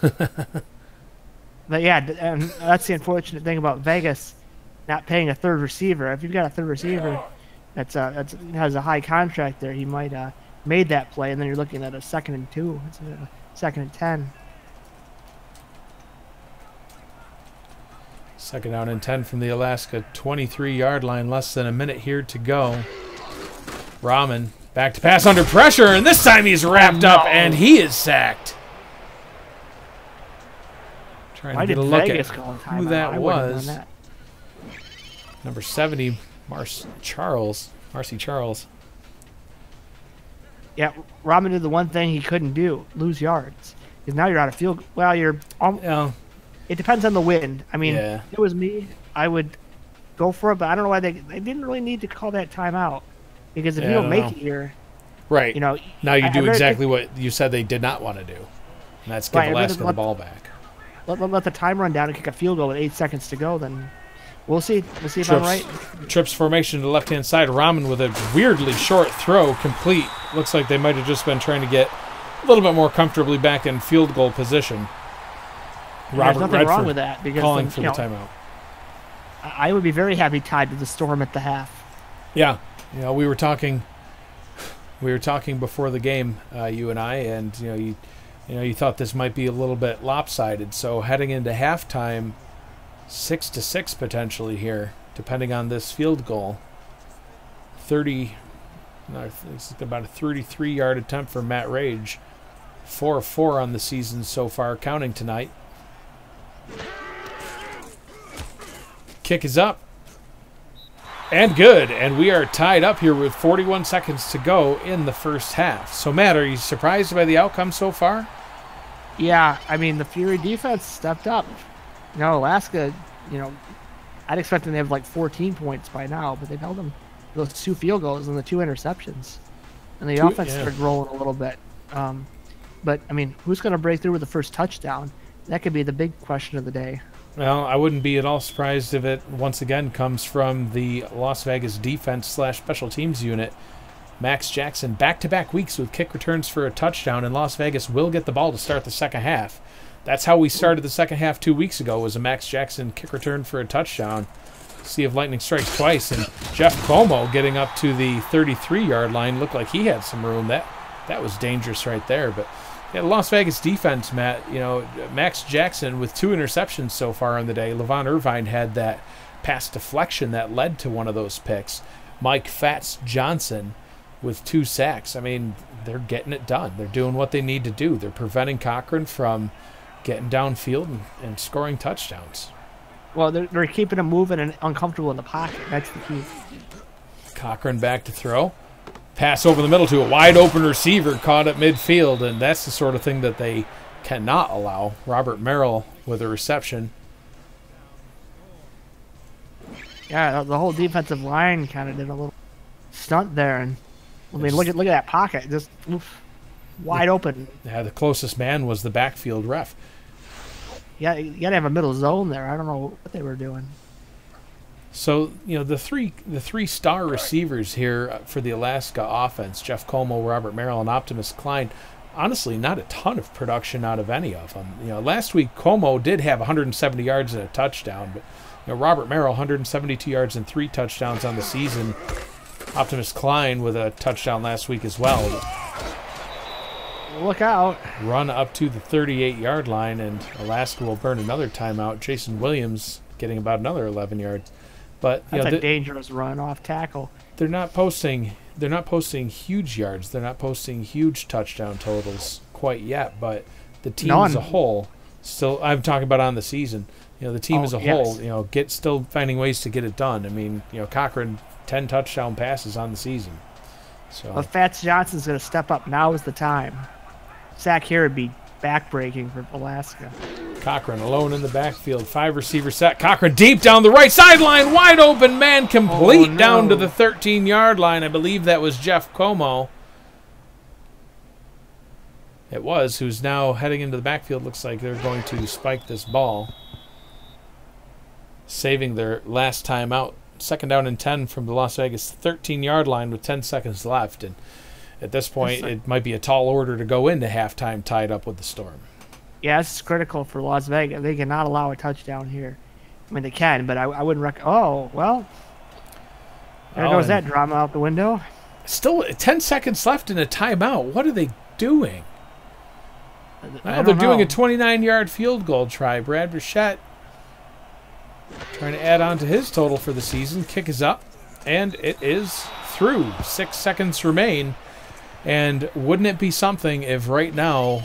But yeah, and that's the unfortunate thing about Vegas not paying a 3rd receiver. If you've got a 3rd receiver that's has a high contract there, he might made that play, and then you're looking at a 2nd and 2. It's a 2nd and 10. 2nd down and 10 from the Alaska 23-yard line. Less than a minute here to go. Rahman back to pass under pressure, and this time he's wrapped up, and he is sacked. Trying to get a look at who that was. Number 70, Marcy Charles. Yeah, Rahman did the one thing he couldn't do, lose yards. Because now you're out of field. Well, you're... It depends on the wind. I mean, if it was me, I would go for it, but I don't know why they didn't really need to call that timeout. Because if you don't make it here... Right. You know, now you do exactly what you said they did not want to do. And that's give Alaska the ball back. Let the time run down and kick a field goal with 8 seconds to go, then we'll see. We'll see if I'm right. Trips formation to the left-hand side. Rahman with a weirdly short throw, complete. Looks like they might have just been trying to get a little bit more comfortably back in field goal position. There's nothing wrong with that. Because calling for the timeout. I would be very happy tied to the Storm at the half. Yeah. You know, we were talking We were talking before the game, you and I, and you thought this might be a little bit lopsided. So heading into halftime, 6-6 potentially here, depending on this field goal. It's about a 33-yard attempt for Matt Rage. 4-4 on the season so far, counting tonight. Kick is up. And good. And we are tied up here with 41 seconds to go in the first half. So, Matt, are you surprised by the outcome so far? Yeah, I mean, the Fury defense stepped up. Alaska, I'd expect them to have like 14 points by now, but they've held them those 2 field goals and the 2 interceptions. And the offense started rolling a little bit. But, I mean, who's going to break through with the first touchdown? That could be the big question of the day. Well, I wouldn't be at all surprised if it, once again, comes from the Las Vegas defense/special teams unit. Max Jackson, back-to-back weeks with kick returns for a touchdown, and Las Vegas will get the ball to start the second half. That's how we started the second half 2 weeks ago, was a Max Jackson kick return for a touchdown. See if lightning strikes twice, and Jeff Como getting up to the 33-yard line looked like he had some room. That was dangerous right there, but... Yeah, Las Vegas defense, Matt, Max Jackson with 2 interceptions so far on the day. Levon Irvine had that pass deflection that led to one of those picks. Mike Fats Johnson with 2 sacks. I mean, they're getting it done. They're doing what they need to do. They're preventing Cochran from getting downfield and scoring touchdowns. Well, they're keeping him moving and uncomfortable in the pocket. That's the key. Cochran back to throw. Pass over the middle to a wide-open receiver caught at midfield, and that's the sort of thing that they cannot allow. Robert Merrill with a reception. Yeah, the whole defensive line kind of did a little stunt there, and I mean, look at that pocket, just wide open. Yeah, the closest man was the backfield ref. Yeah, you got to have a middle zone there. I don't know what they were doing. So, the three star receivers here for the Alaska offense, Jeff Como, Robert Merrill, and Optimus Klein, honestly, not a ton of production out of any of them. Last week, Como did have 170 yards and a touchdown, but Robert Merrill, 172 yards and 3 touchdowns on the season. Optimus Klein with a touchdown last week as well. Look out. Run up to the 38-yard line, and Alaska will burn another timeout. Jason Williams getting about another 11 yards. But that's a dangerous run off tackle. They're not posting huge yards. They're not posting huge touchdown totals quite yet. But the team as a whole, still, I'm talking about on the season. The team as a whole, still finding ways to get it done. I mean, Cochran 10 touchdown passes on the season. So, but Fats Johnson's going to step up. Now is the time. Sack here would be backbreaking for Alaska. Cochran alone in the backfield. 5-receiver set. Cochran deep down the right sideline. Wide open man complete down to the 13-yard line. I believe that was Jeff Como. It was, who's now heading into the backfield. Looks like they're going to spike this ball. Saving their last time out. 2nd down and 10 from the Las Vegas 13-yard line with 10 seconds left. And at this point, it might be a tall order to go into halftime tied up with the Storm. Yeah, this is critical for Las Vegas. They cannot allow a touchdown here. I mean, they can, but I wouldn't recommend. Oh, well. There goes that drama out the window. Still 10 seconds left in a timeout. What are they doing? They're doing a 29-yard field goal try. Brad Burchett trying to add on to his total for the season. Kick is up, and it is through. 6 seconds remain. And wouldn't it be something if right now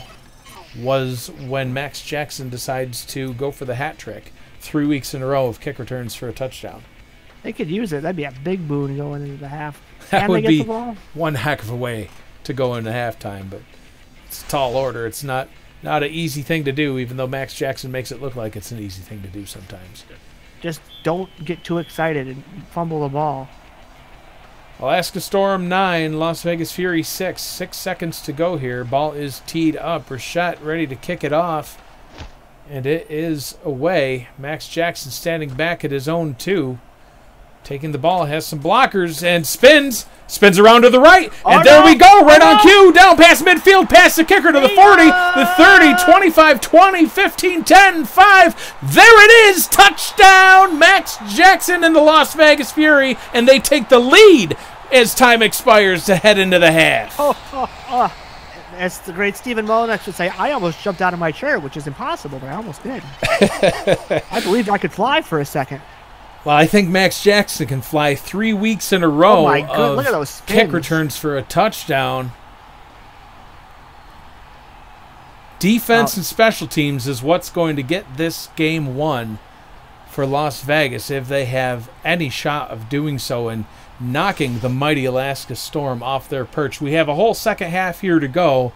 was when Max Jackson decides to go for the hat trick? 3 weeks in a row of kick returns for a touchdown. They could use it. That'd be a big boon going into the half. That would be one heck of a way to go into halftime, but it's a tall order. It's not an easy thing to do, even though Max Jackson makes it look like it's an easy thing to do sometimes. Just don't get too excited and fumble the ball. Alaska Storm 9, Las Vegas Fury 6. 6 seconds to go here. Ball is teed up. Burchett ready to kick it off. And it is away. Max Jackson standing back at his own 2. Taking the ball, has some blockers, and spins. Spins around to the right. And there we go, right on cue. Down past midfield, past the kicker to the 40, the 30, 25, 20, 15, 10, 5. There it is. Touchdown, Max Jackson and the Las Vegas Fury. And they take the lead as time expires to head into the half. As the great Stephen Mullen should say, I almost jumped out of my chair, which is impossible, but I almost did. I believed I could fly for a second. Well, I think Max Jackson can fly 3 weeks in a row my God, look at those spins. Kick returns for a touchdown. Defense and special teams is what's going to get this game won for Las Vegas if they have any shot of doing so and knocking the mighty Alaska Storm off their perch. We have a whole second half here to go.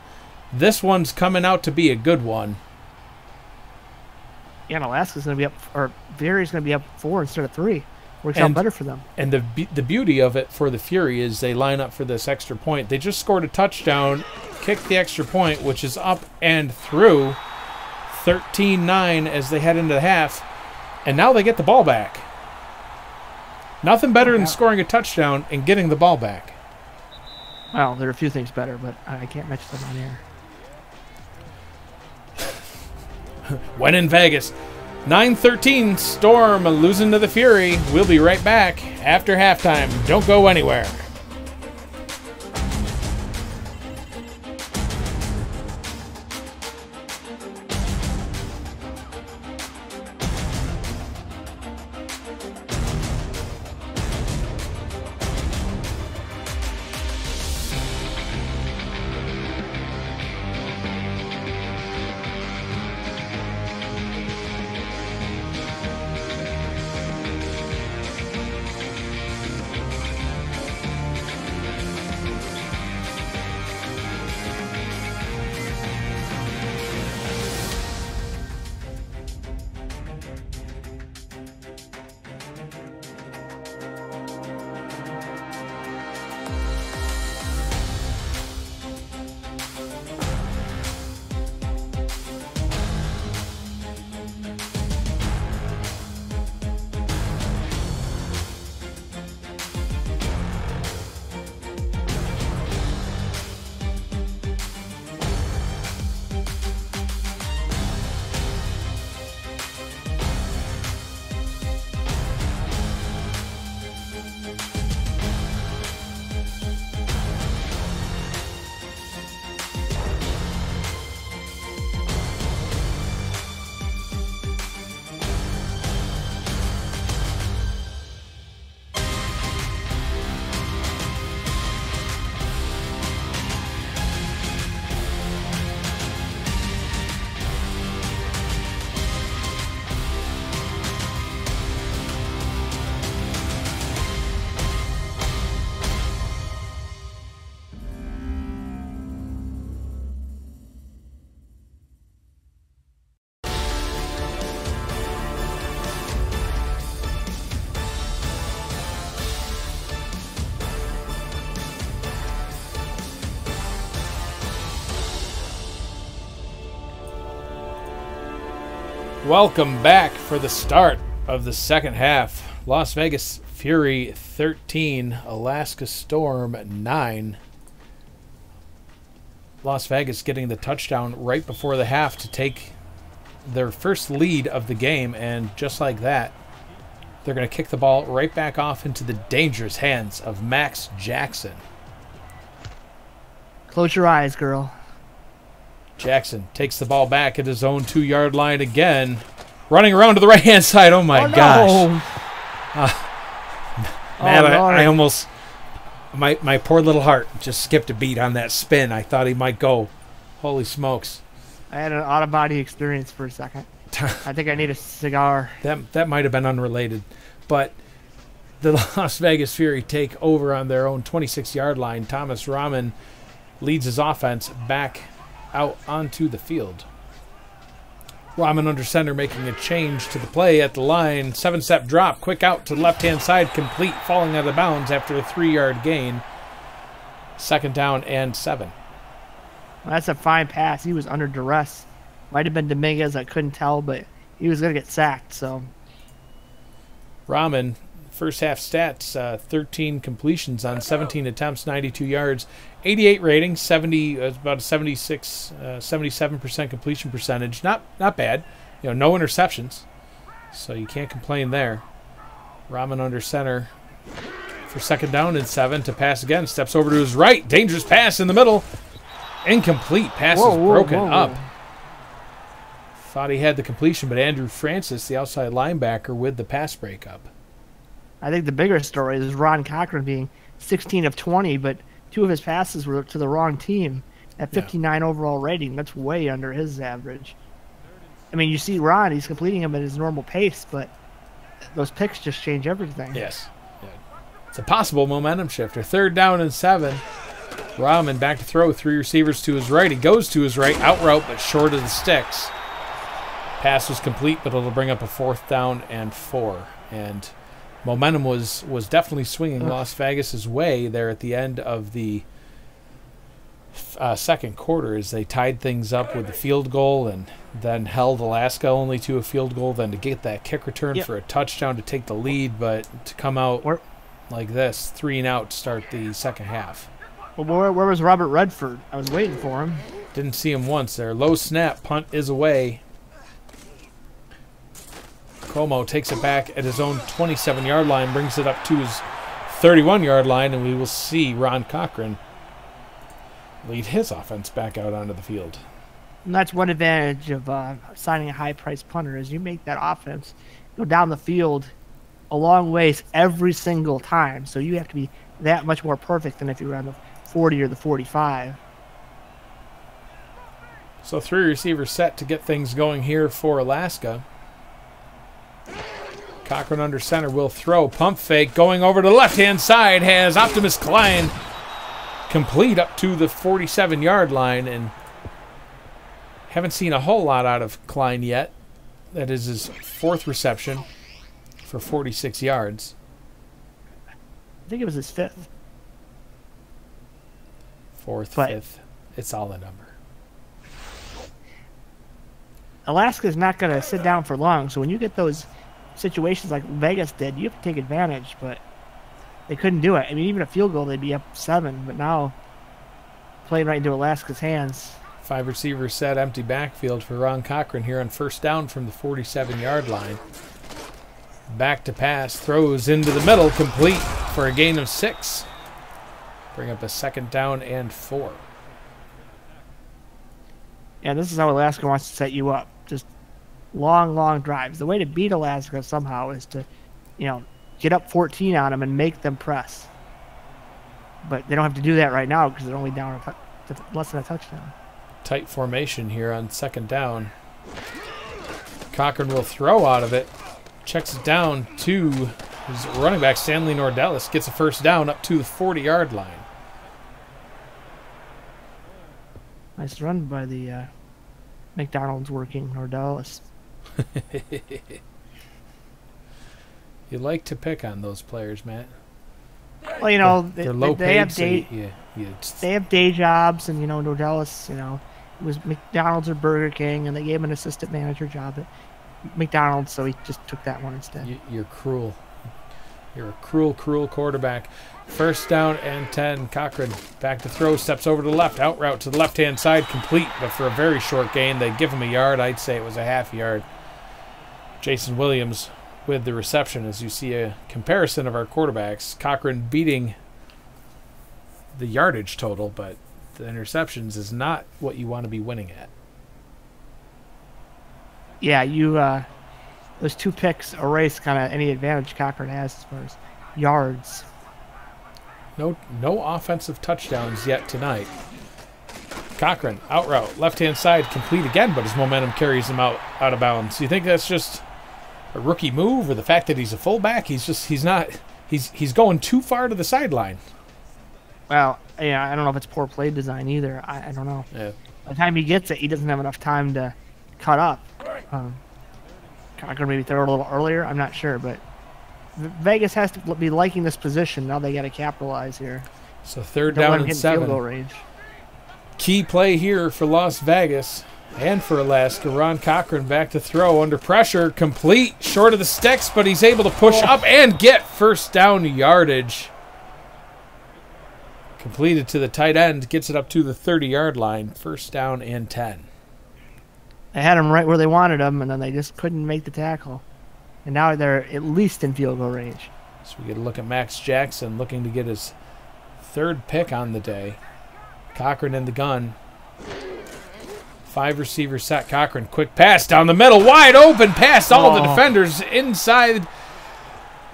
This one's coming out to be a good one. Yeah, and Alaska's going to be up, or Fury's going to be up 4 instead of 3. Works out better for them. And the beauty of it for the Fury is they line up for this extra point. They just scored a touchdown, kicked the extra point, which is up and through 13-9 as they head into the half. And now they get the ball back. Nothing better than scoring a touchdown and getting the ball back. Well, there are a few things better, but I can't mention them on air. When in Vegas, 9-13, Storm losing to the Fury. We'll be right back after halftime. Don't go anywhere. Welcome back for the start of the second half. Las Vegas Fury 13, Alaska Storm 9. Las Vegas getting the touchdown right before the half to take their first lead of the game, and just like that, they're going to kick the ball right back off into the dangerous hands of Max Jackson. Close your eyes, girl. Jackson takes the ball back at his own 2-yard line again. Running around to the right-hand side. Oh, my gosh. Man, I almost... My poor little heart just skipped a beat on that spin. I thought he might go. Holy smokes. I had an out-of-body experience for a second. I think I need a cigar. That might have been unrelated. But the Las Vegas Fury take over on their own 26-yard line. Thomas Rahman leads his offense back out onto the field. Rahman under center making a change to the play at the line. 7-step drop, quick out to the left-hand side, complete, falling out of bounds after a 3-yard gain. 2nd down and 7. Well, that's a fine pass. He was under duress. Might have been Dominguez, I couldn't tell, but he was going to get sacked. So Rahman, first half stats, 13 completions on 17 attempts, 92 yards, 88 rating, about a 77% completion percentage. Not bad. You know, no interceptions, so you can't complain there. Rahman under center for 2nd down and 7 to pass again. Steps over to his right. Dangerous pass in the middle. Incomplete. Pass is broken up. Thought he had the completion, but Andrew Francis, the outside linebacker, with the pass breakup. I think the bigger story is Ron Cochran being 16 of 20, but 2 of his passes were to the wrong team. At 59 overall rating, that's way under his average. I mean, you see Ron, he's completing them at his normal pace, but those picks just change everything. Yes. Yeah. It's a possible momentum shifter. 3rd down and 7. Rahman back to throw. 3 receivers to his right. He goes to his right, out route, but short of the sticks. Pass was complete, but it'll bring up a 4th down and 4. And momentum was definitely swinging Las Vegas's way there at the end of the second quarter as they tied things up with the field goal and then held Alaska only to a field goal, then to get that kick return for a touchdown to take the lead, but to come out like this, 3 and out to start the second half. Well, where was Robert Redford? I was waiting for him. Didn't see him once there. Low snap, punt is away. Como takes it back at his own 27-yard line, brings it up to his 31-yard line, and we will see Ron Cochran lead his offense back out onto the field. And that's one advantage of signing a high-priced punter is you make that offense go down the field a long ways every single time. So you have to be that much more perfect than if you were on the 40 or the 45. So 3 receivers set to get things going here for Alaska. Cochran under center will throw. Pump fake going over to the left-hand side has Optimus Klein complete up to the 47-yard line, and haven't seen a whole lot out of Klein yet. That is his 4th reception for 46 yards. I think it was his 5th. 4th, 5th. It's all a number. Alaska's not going to sit down for long, so when you get those situations like Vegas did, you have to take advantage, but they couldn't do it. I mean, even a field goal, they'd be up 7, but now playing right into Alaska's hands. 5 receivers set, empty backfield for Ron Cochran here on 1st down from the 47-yard line. Back to pass, throws into the middle, complete for a gain of 6. Bring up a 2nd down and 4. Yeah, this is how Alaska wants to set you up. Just long drives. The way to beat Alaska somehow is to, get up 14 on them and make them press. But they don't have to do that right now because they're only down less than a touchdown. Tight formation here on 2nd down. Cochran will throw out of it. Checks it down to his running back, Stanley Nordellis. Gets a 1st down up to the 40-yard line. Nice run by the McDonald's working Nordellis. You like to pick on those players, Matt. Well, they're low they have paid, they have day jobs, and Nordellis, it was McDonald's or Burger King, and they gave him an assistant manager job at McDonald's, so he just took that one instead. You're cruel. You're a cruel quarterback. 1st down and 10. Cochran back to throw, steps over to the left, out route to the left-hand side, complete, but for a very short gain. They give him a yard. I'd say it was a half yard. Jason Williams with the reception, as you see a comparison of our quarterbacks. Cochran beating the yardage total, but the interceptions is not what you want to be winning at. Yeah, those 2 picks erase kind of any advantage Cochran has as far as yards. No offensive touchdowns yet tonight. Cochran, out route, left-hand side, complete again, but his momentum carries him out of bounds. You think that's just a rookie move, or the fact that he's a fullback? He's going too far to the sideline. Well, yeah, I don't know if it's poor play design either. I don't know. Yeah. By the time he gets it, he doesn't have enough time to cut up. Cochran maybe throw it a little earlier. I'm not sure, but Vegas has to be liking this position. Now they got to capitalize here. So 3rd down and 7. Field goal range. Key play here for Las Vegas and for Alaska. Ron Cochran back to throw under pressure. Complete. Short of the sticks, but he's able to push up and get 1st down yardage. Completed to the tight end. Gets it up to the 30-yard line. 1st down and 10. They had him right where they wanted him, and then they just couldn't make the tackle. And now they're at least in field goal range. So we get a look at Max Jackson looking to get his 3rd pick on the day. Cochran in the gun. 5 receiver set. Cochran, quick pass down the middle. Wide open, past all the defenders inside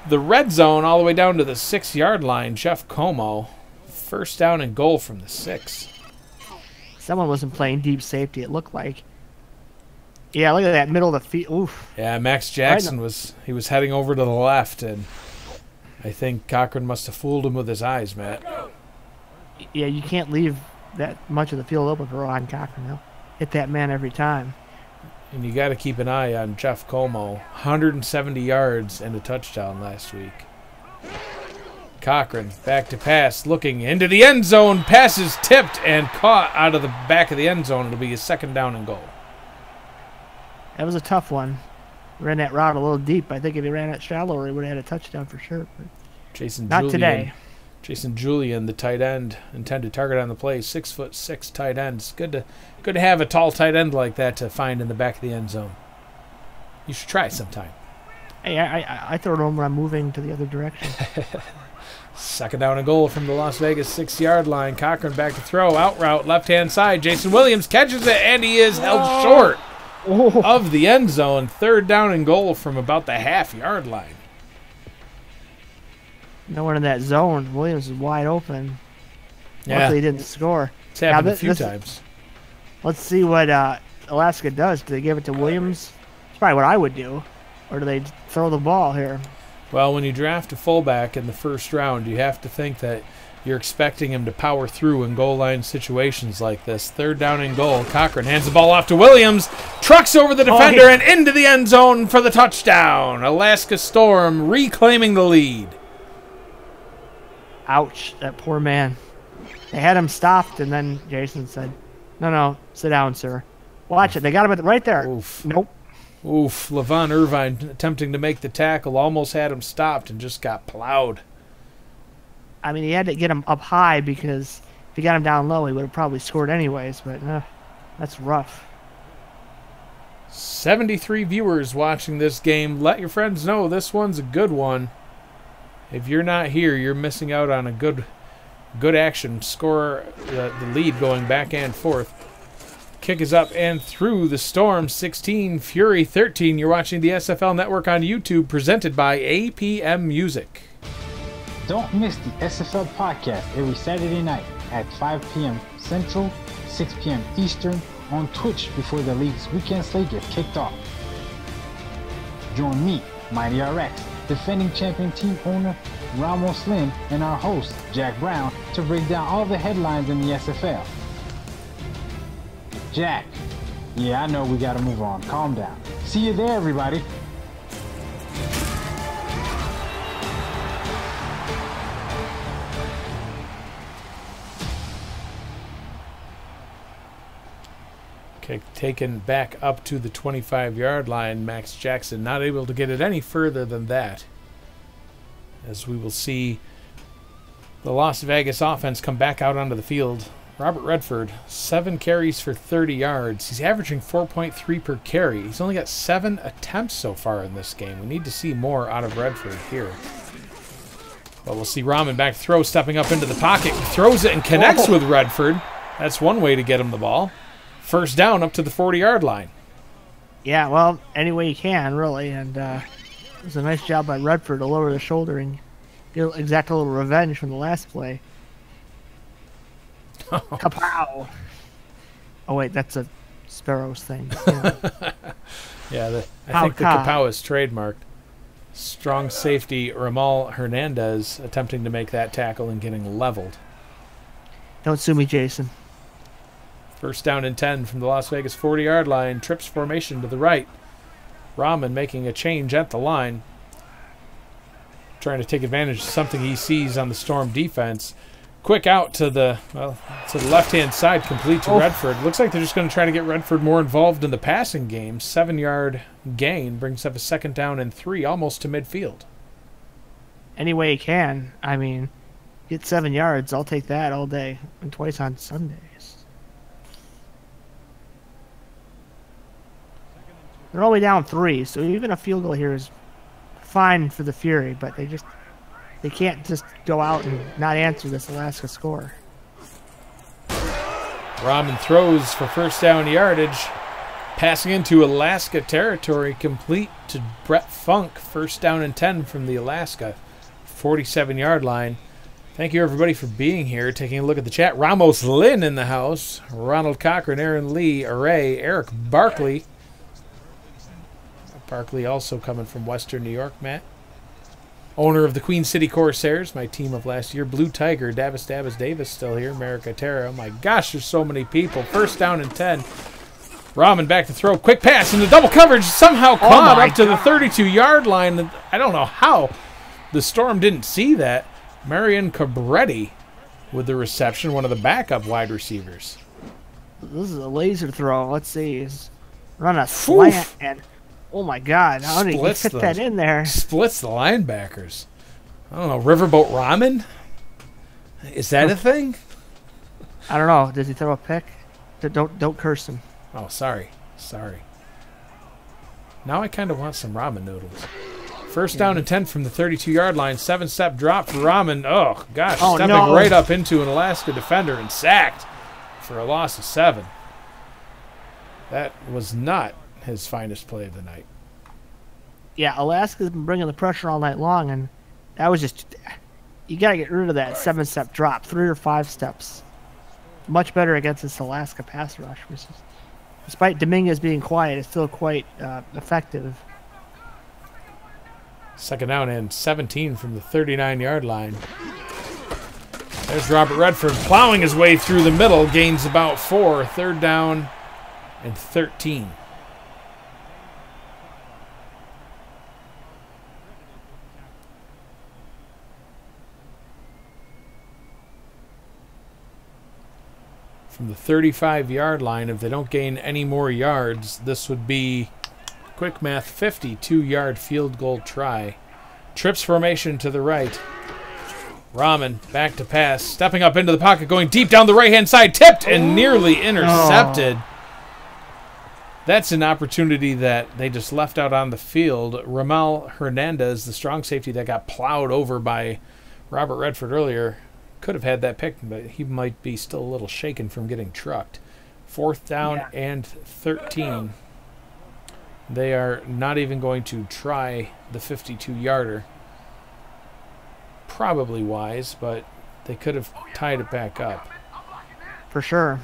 the red zone all the way down to the 6-yard line. Jeff Como, 1st down and goal from the 6. Someone wasn't playing deep safety, it looked like. Yeah, look at that middle of the field. Oof. Yeah, Max Jackson was heading over to the left, and I think Cochran must have fooled him with his eyes, Matt. Yeah, you can't leave that much of the field open for Ron Cochran. He'll hit that man every time. And you got to keep an eye on Jeff Como. 170 yards and a touchdown last week. Cochran back to pass, looking into the end zone. Passes tipped and caught out of the back of the end zone. It'll be a 2nd down and goal. That was a tough one. Ran that route a little deep. I think if he ran it shallower, he would have had a touchdown for sure. But not today. Jason Julian, the tight end, intended target on the play. 6'6" tight end. It's good to have a tall tight end like that to find in the back of the end zone. You should try it sometime. Hey, I throw it home when I'm moving to the other direction. 2nd down and goal from the Las Vegas 6-yard line. Cochran back to throw. Out route, left-hand side. Jason Williams catches it, and he is held short of the end zone. 3rd down and goal from about the half-yard line. No one in that zone. Williams is wide open. Yeah. Luckily he didn't score. It's happened a few times. Let's see what Alaska does. Do they give it to Williams? It's probably what I would do. Or do they throw the ball here? Well, when you draft a fullback in the 1st round, you have to think that you're expecting him to power through in goal line situations like this. 3rd down and goal. Cochran hands the ball off to Williams. Trucks over the defender and into the end zone for the touchdown. Alaska Storm reclaiming the lead. Ouch, that poor man. They had him stopped, and then Jason said, no, sit down, sir. Watch it. They got him right there. Oof. Nope. Oof. Levon Irvine attempting to make the tackle, almost had him stopped and just got plowed. I mean, he had to get him up high because if he got him down low, he would have probably scored anyways, but that's rough. 73 viewers watching this game. Let your friends know this one's a good one. If you're not here, you're missing out on a good action. Score the lead going back and forth. Kick is up and through. The Storm 16, Fury 13. You're watching the SFL Network on YouTube, presented by APM Music. Don't miss the SFL podcast every Saturday night at 5 p.m. Central, 6 p.m. Eastern on Twitch before the league's weekend slate gets kicked off. Join me, Mighty RX, defending champion team owner Ramos Lynn, and our host, Jack Brown, to break down all the headlines in the SFL. Jack, yeah, I know we gotta move on. Calm down. See you there, everybody. Kick taken back up to the 25-yard line. Max Jackson not able to get it any further than that. As we will see the Las Vegas offense come back out onto the field. Robert Redford, 7 carries for 30 yards. He's averaging 4.3 per carry. He's only got 7 attempts so far in this game. We need to see more out of Redford here. But we'll see Rahman back throw, stepping up into the pocket. He throws it and connects with Redford. That's one way to get him the ball. 1st down up to the 40-yard line. Yeah, well, any way you can, really. And it was a nice job by Redford to lower the shoulder and exact a little revenge from the last play. Kapow! Oh, wait, that's a Sparrows thing. Yeah, I think the kapow is trademarked. Strong safety Ramal Hernandez attempting to make that tackle and getting leveled. Don't sue me, Jason. 1st down and 10 from the Las Vegas 40-yard line. Trips formation to the right. Rahman making a change at the line. Trying to take advantage of something he sees on the Storm defense. Quick out to the left-hand side, complete to Redford. Looks like they're just going to try to get Redford more involved in the passing game. 7-yard gain brings up a 2nd down and 3, almost to midfield. Any way you can. I mean, get 7 yards. I'll take that all day and twice on Sundays. They're all the way down 3, so even a field goal here is fine for the Fury, but they just They can't just go out and not answer this Alaska score. Rahman throws for first down yardage. Passing into Alaska territory, complete to Brett Funk. First down and 10 from the Alaska 47-yard line. Thank you, everybody, for being here. Taking a look at the chat. Ramos Lynn in the house. Ronald Cochran, Aaron Lee, Array, Eric Barkley. Barkley also coming from Western New York, Matt. Owner of the Queen City Corsairs, my team of last year. Blue Tiger, Davis Davis still here. America Terra. Oh my gosh, there's so many people. First down and 10. Rahman back to throw. Quick pass into double coverage. Somehow caught up to the 32-yard line. I don't know how the Storm didn't see that. Marion Cabretti with the reception, one of the backup wide receivers. This is a laser throw. Let's see. He's run a slant and oh my God! How did he fit that in there? Splits the linebackers. I don't know. Riverboat Ramen? Is that a thing? I don't know. Does he throw a pick? Don't curse him. Oh, sorry. Now I kind of want some ramen noodles. First down and 10 from the 32-yard line. 7-step drop for Rahman. Oh, gosh. Stepping right up into an Alaska defender and sacked for a loss of 7. That was not his finest play of the night. Yeah, Alaska's been bringing the pressure all night long, and that was just... You got to get rid of that 7-step drop. 3 or 5 steps. Much better against this Alaska pass rush, which is... Despite Dominguez being quiet, it's still quite effective. Second down and 17 from the 39-yard line. There's Robert Redford plowing his way through the middle. Gains about 4. Third down and 13. From the 35-yard line, if they don't gain any more yards, this would be, quick math, 52-yard field goal try. Trips formation to the right. Rahman back to pass, stepping up into the pocket, going deep down the right-hand side, tipped and nearly intercepted. That's an opportunity that they just left out on the field. Ramel Hernandez, the strong safety that got plowed over by Robert Redford earlier, could have had that pick, but he might be still a little shaken from getting trucked. Fourth down and 13. They are not even going to try the 52-yarder. Probably wise, but they could have tied it back up. For sure.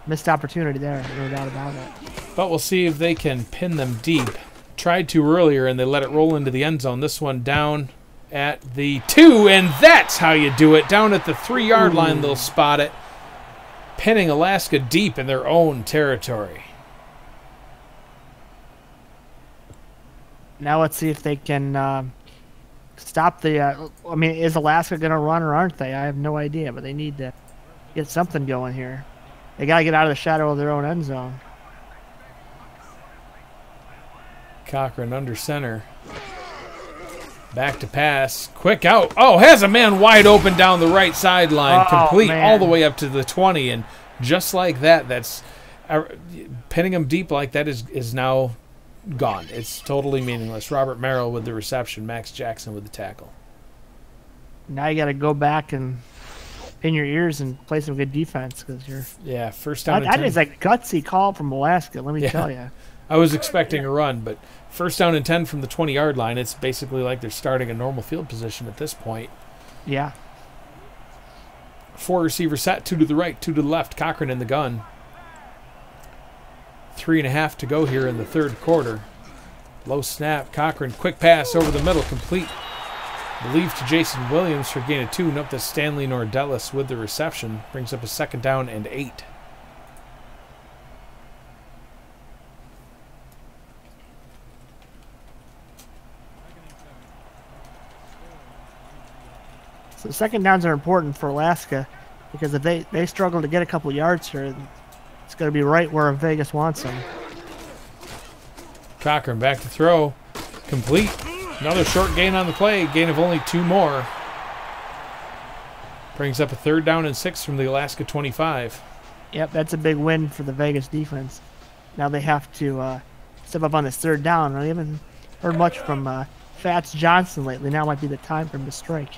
Missed opportunity there, no doubt about it. But we'll see if they can pin them deep. Tried to earlier, and they let it roll into the end zone. This one down at the 2, and that's how you do it. Down at the 3-yard line, they'll spot it. Pinning Alaska deep in their own territory. Now let's see if they can stop the... I mean, is Alaska going to run or aren't they? I have no idea, but they need to get something going here. They got to get out of the shadow of their own end zone. Cochran under center. Back to pass. Quick out. Oh, has a man wide open down the right sideline. Complete all the way up to the 20. And just like that, that's pinning him deep like that is now gone. It's totally meaningless. Robert Merrill with the reception. Max Jackson with the tackle. Now you got to go back and pin your ears and play some good defense because you're... Yeah, first down and 10. That is a gutsy call from Alaska, let me tell you. I was expecting a run, but first down and 10 from the 20-yard line. It's basically like they're starting a normal field position at this point. Yeah. 4 receivers set, 2 to the right, 2 to the left. Cochran in the gun. 3.5 to go here in the third quarter. Low snap. Cochran, quick pass over the middle, complete. Believed to Jason Williams for gain of 2. And up to Stanley Nordellis with the reception. Brings up a second down and 8. So second downs are important for Alaska because if they struggle to get a couple yards here, it's going to be right where Vegas wants them. Cochran back to throw. Complete. Another short gain on the play. Gain of only 2 more. Brings up a third down and 6 from the Alaska 25. Yep, that's a big win for the Vegas defense. Now they have to step up on this third down. I haven't heard much from Fats Johnson lately. Now might be the time for him to strike.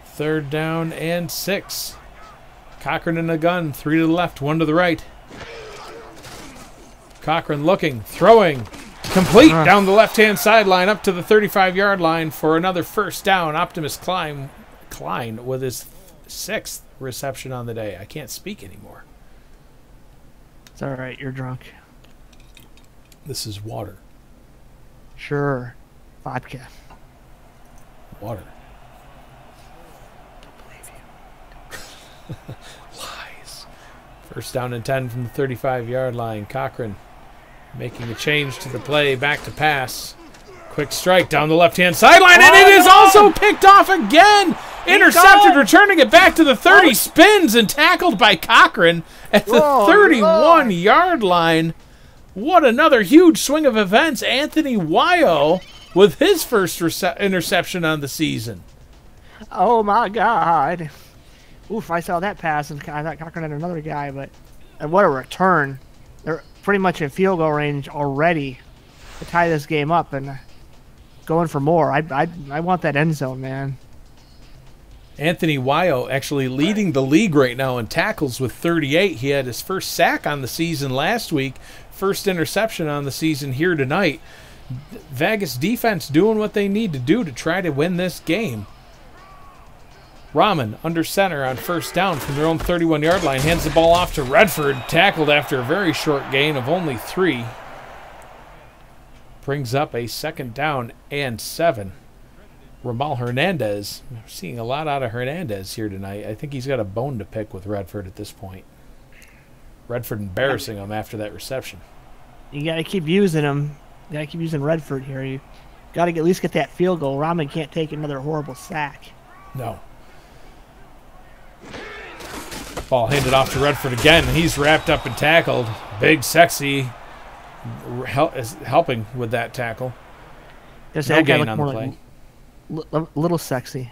Third down and 6. Cochran in the gun. 3 to the left, 1 to the right. Cochran looking, throwing, complete down the left-hand sideline up to the 35-yard line for another first down. Optimus Klein with his 6th reception on the day. I can't speak anymore. It's all right. You're drunk. This is water. Sure. Vodka. Water. Don't believe you. Lies. First down and 10 from the 35-yard line. Cochran making a change to the play, back to pass. Quick strike down the left-hand sideline, and it is also picked off again. Intercepted, returning it back to the 30, spins and tackled by Cochran at the 31-yard line. What another huge swing of events. Anthony Wyo with his first interception on the season. Oh, my God. Oof, I saw that pass, and I thought Cochran had another guy, but and what a return. They're pretty much in field goal range already to tie this game up and going for more. I want that end zone, man. Anthony Wyo actually leading the league right now in tackles with 38. He had his first sack on the season last week, first interception on the season here tonight. Vegas defense doing what they need to do to try to win this game. Rahman under center on first down from their own 31-yard line. Hands the ball off to Redford. Tackled after a very short gain of only 3. Brings up a second down and 7. Ramal Hernandez. We're seeing a lot out of Hernandez here tonight. I think he's got a bone to pick with Redford at this point. Redford embarrassing him after that reception. You got to keep using him. You got to keep using Redford here. You got to at least get that field goal. Rahman can't take another horrible sack. No. Ball handed off to Redford again. He's wrapped up and tackled. Big Sexy is helping with that tackle. Just no that guy gain looked on more the play. like little Sexy.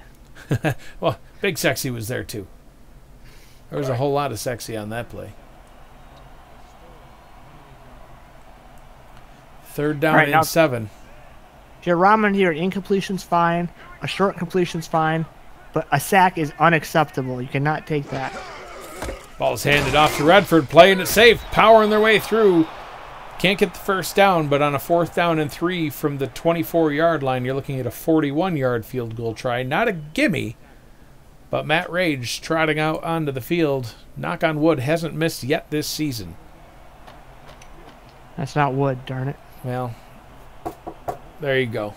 Well, Big Sexy was there too. There was a whole lot of Sexy on that play. Third down and 7. If you're Rahman here, incompletion's fine. A short completion's fine. But a sack is unacceptable. You cannot take that. Ball's handed off to Redford, playing it safe, powering their way through. Can't get the first down, but on a 4th down and 3 from the 24-yard line, you're looking at a 41-yard field goal try. Not a gimme, but Matt Rage trotting out onto the field. Knock on wood, hasn't missed yet this season. That's not wood, darn it. Well, there you go.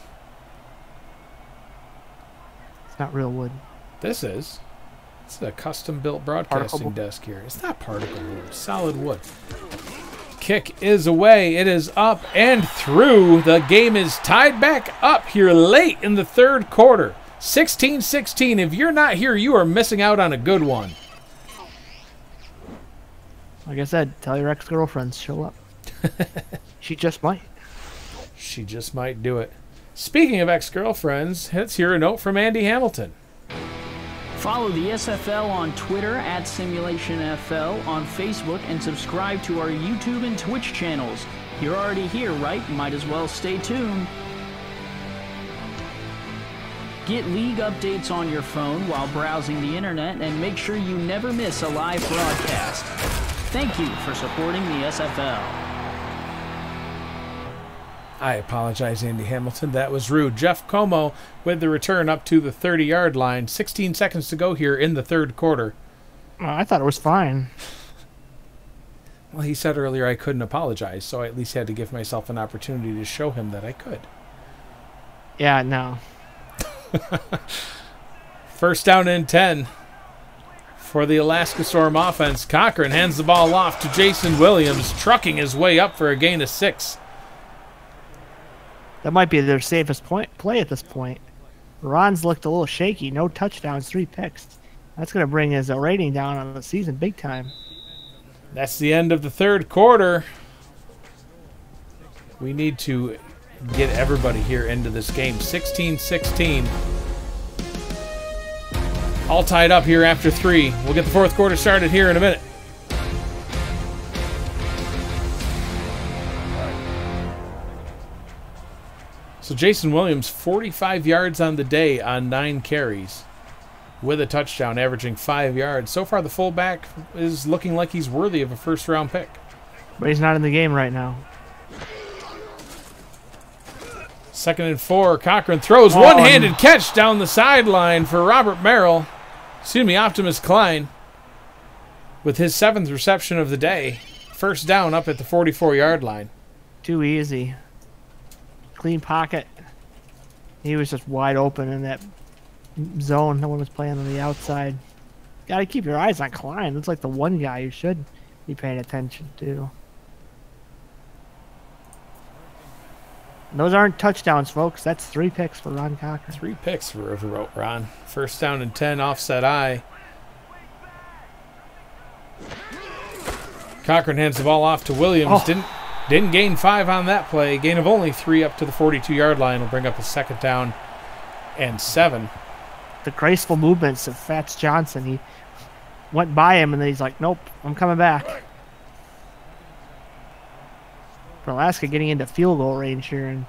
It's not real wood. This is. It's a custom-built broadcasting desk here. It's not particle wood. Solid wood. Kick is away. It is up and through. The game is tied back up here late in the 3rd quarter. 16-16. If you're not here, you are missing out on a good one. Like I said, tell your ex-girlfriends, show up. She just might. She just might do it. Speaking of ex-girlfriends, let's hear a note from Andy Hamilton. Follow the SFL on Twitter @SimulationFL, on Facebook, and subscribe to our YouTube and Twitch channels. You're already here, right? Might as well stay tuned. Get league updates on your phone while browsing the internet, and make sure you never miss a live broadcast. Thank you for supporting the SFL. I apologize, Andy Hamilton. That was rude. Jeff Como with the return up to the 30-yard line. 16 seconds to go here in the 3rd quarter. I thought it was fine. Well, he said earlier I couldn't apologize, so I at least had to give myself an opportunity to show him that I could. Yeah, no. First down and 10 for the Alaska Storm offense. Cochran hands the ball off to Jason Williams, trucking his way up for a gain of 6. That might be their safest play at this point. Ron's looked a little shaky. No touchdowns, 3 picks. That's going to bring his rating down on the season big time. That's the end of the 3rd quarter. We need to get everybody here into this game. 16-16. All tied up here after 3. We'll get the 4th quarter started here in a minute. So Jason Williams, 45 yards on the day on 9 carries with a touchdown, averaging 5 yards. So far, the fullback is looking like he's worthy of a first-round pick. But he's not in the game right now. 2nd and 4. Cochran throws one-handed catch down the sideline for Robert Merrill. Excuse me, Optimus Klein. With his 7th reception of the day. First down up at the 44-yard line. Too easy. Clean pocket. He was just wide open in that zone. No one was playing on the outside. Got to keep your eyes on Klein. Looks like the one guy you should be paying attention to. And those aren't touchdowns, folks. That's 3 picks for Ron Cochran. 3 picks for Ron. First down and 10, offset eye. Cochran hands the ball off to Williams. Didn't gain 5 on that play. Gain of only 3 up to the 42-yard line will bring up a 2nd down and 7. The graceful movements of Fats Johnson. He went by him, and then he's like, nope, I'm coming back. For Alaska getting into field goal range here, and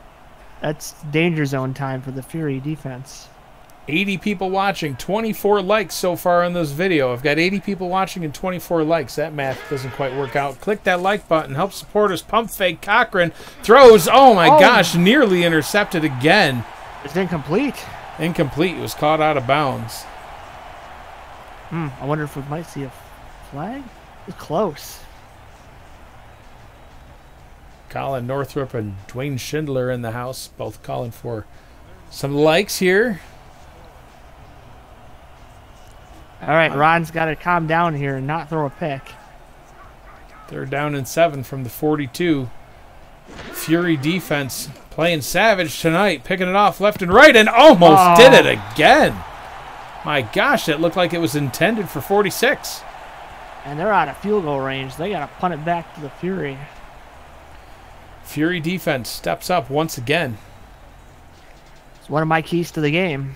that's danger zone time for the Fury defense. 80 people watching, 24 likes so far on this video. I've got 80 people watching and 24 likes. That math doesn't quite work out. Click that like button. Help support us. Pump fake. Cochran throws. Oh, my gosh. Nearly intercepted again. It's incomplete. Incomplete. It was caught out of bounds. I wonder if we might see a flag. It's close. Colin Northrup and Dwayne Schindler in the house, both calling for some likes here. All right, Ron's got to calm down here and not throw a pick. 3rd down and 7 from the 42. Fury defense playing savage tonight, picking it off left and right, and almost did it again. My gosh, it looked like it was intended for 46. And they're out of field goal range. They got to punt it back to the Fury. Fury defense steps up once again. It's one of my keys to the game.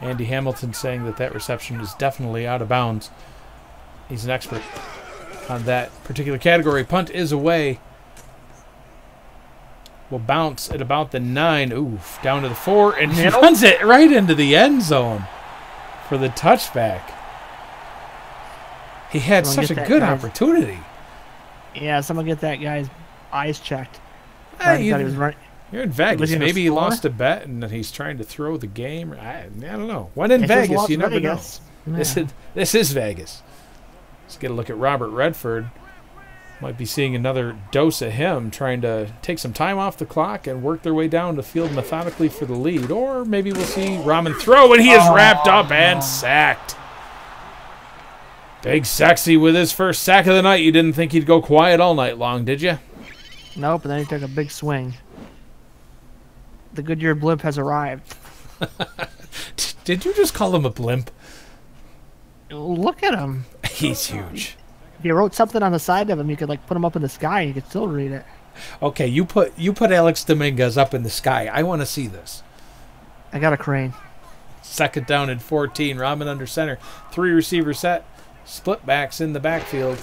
Andy Hamilton saying that reception is definitely out of bounds. He's an expert on that particular category. Punt is away. Will bounce at about the 9. Oof, down to the 4, and he runs it right into the end zone for the touchback. He had such a good opportunity. Yeah, someone get that guy's eyes checked. You're in Vegas. Maybe he lost a bet and he's trying to throw the game. I don't know. When in Vegas, you never know. Yeah. This is Vegas. Let's get a look at Robert Redford. Might be seeing another dose of him trying to take some time off the clock and work their way down the field methodically for the lead. Or maybe we'll see Rahman throw, and he is wrapped up and sacked. Big Sexy with his first sack of the night. You didn't think he'd go quiet all night long, did you? Nope, and then he took a big swing. The Goodyear blimp has arrived. Did you just call him a blimp? Look at him. He's huge. If you wrote something on the side of him, you could like put him up in the sky and you could still read it. Okay, you put Alex Dominguez up in the sky. I want to see this. I got a crane. 2nd down and 14. Rahman under center. 3 receiver set. Split backs in the backfield.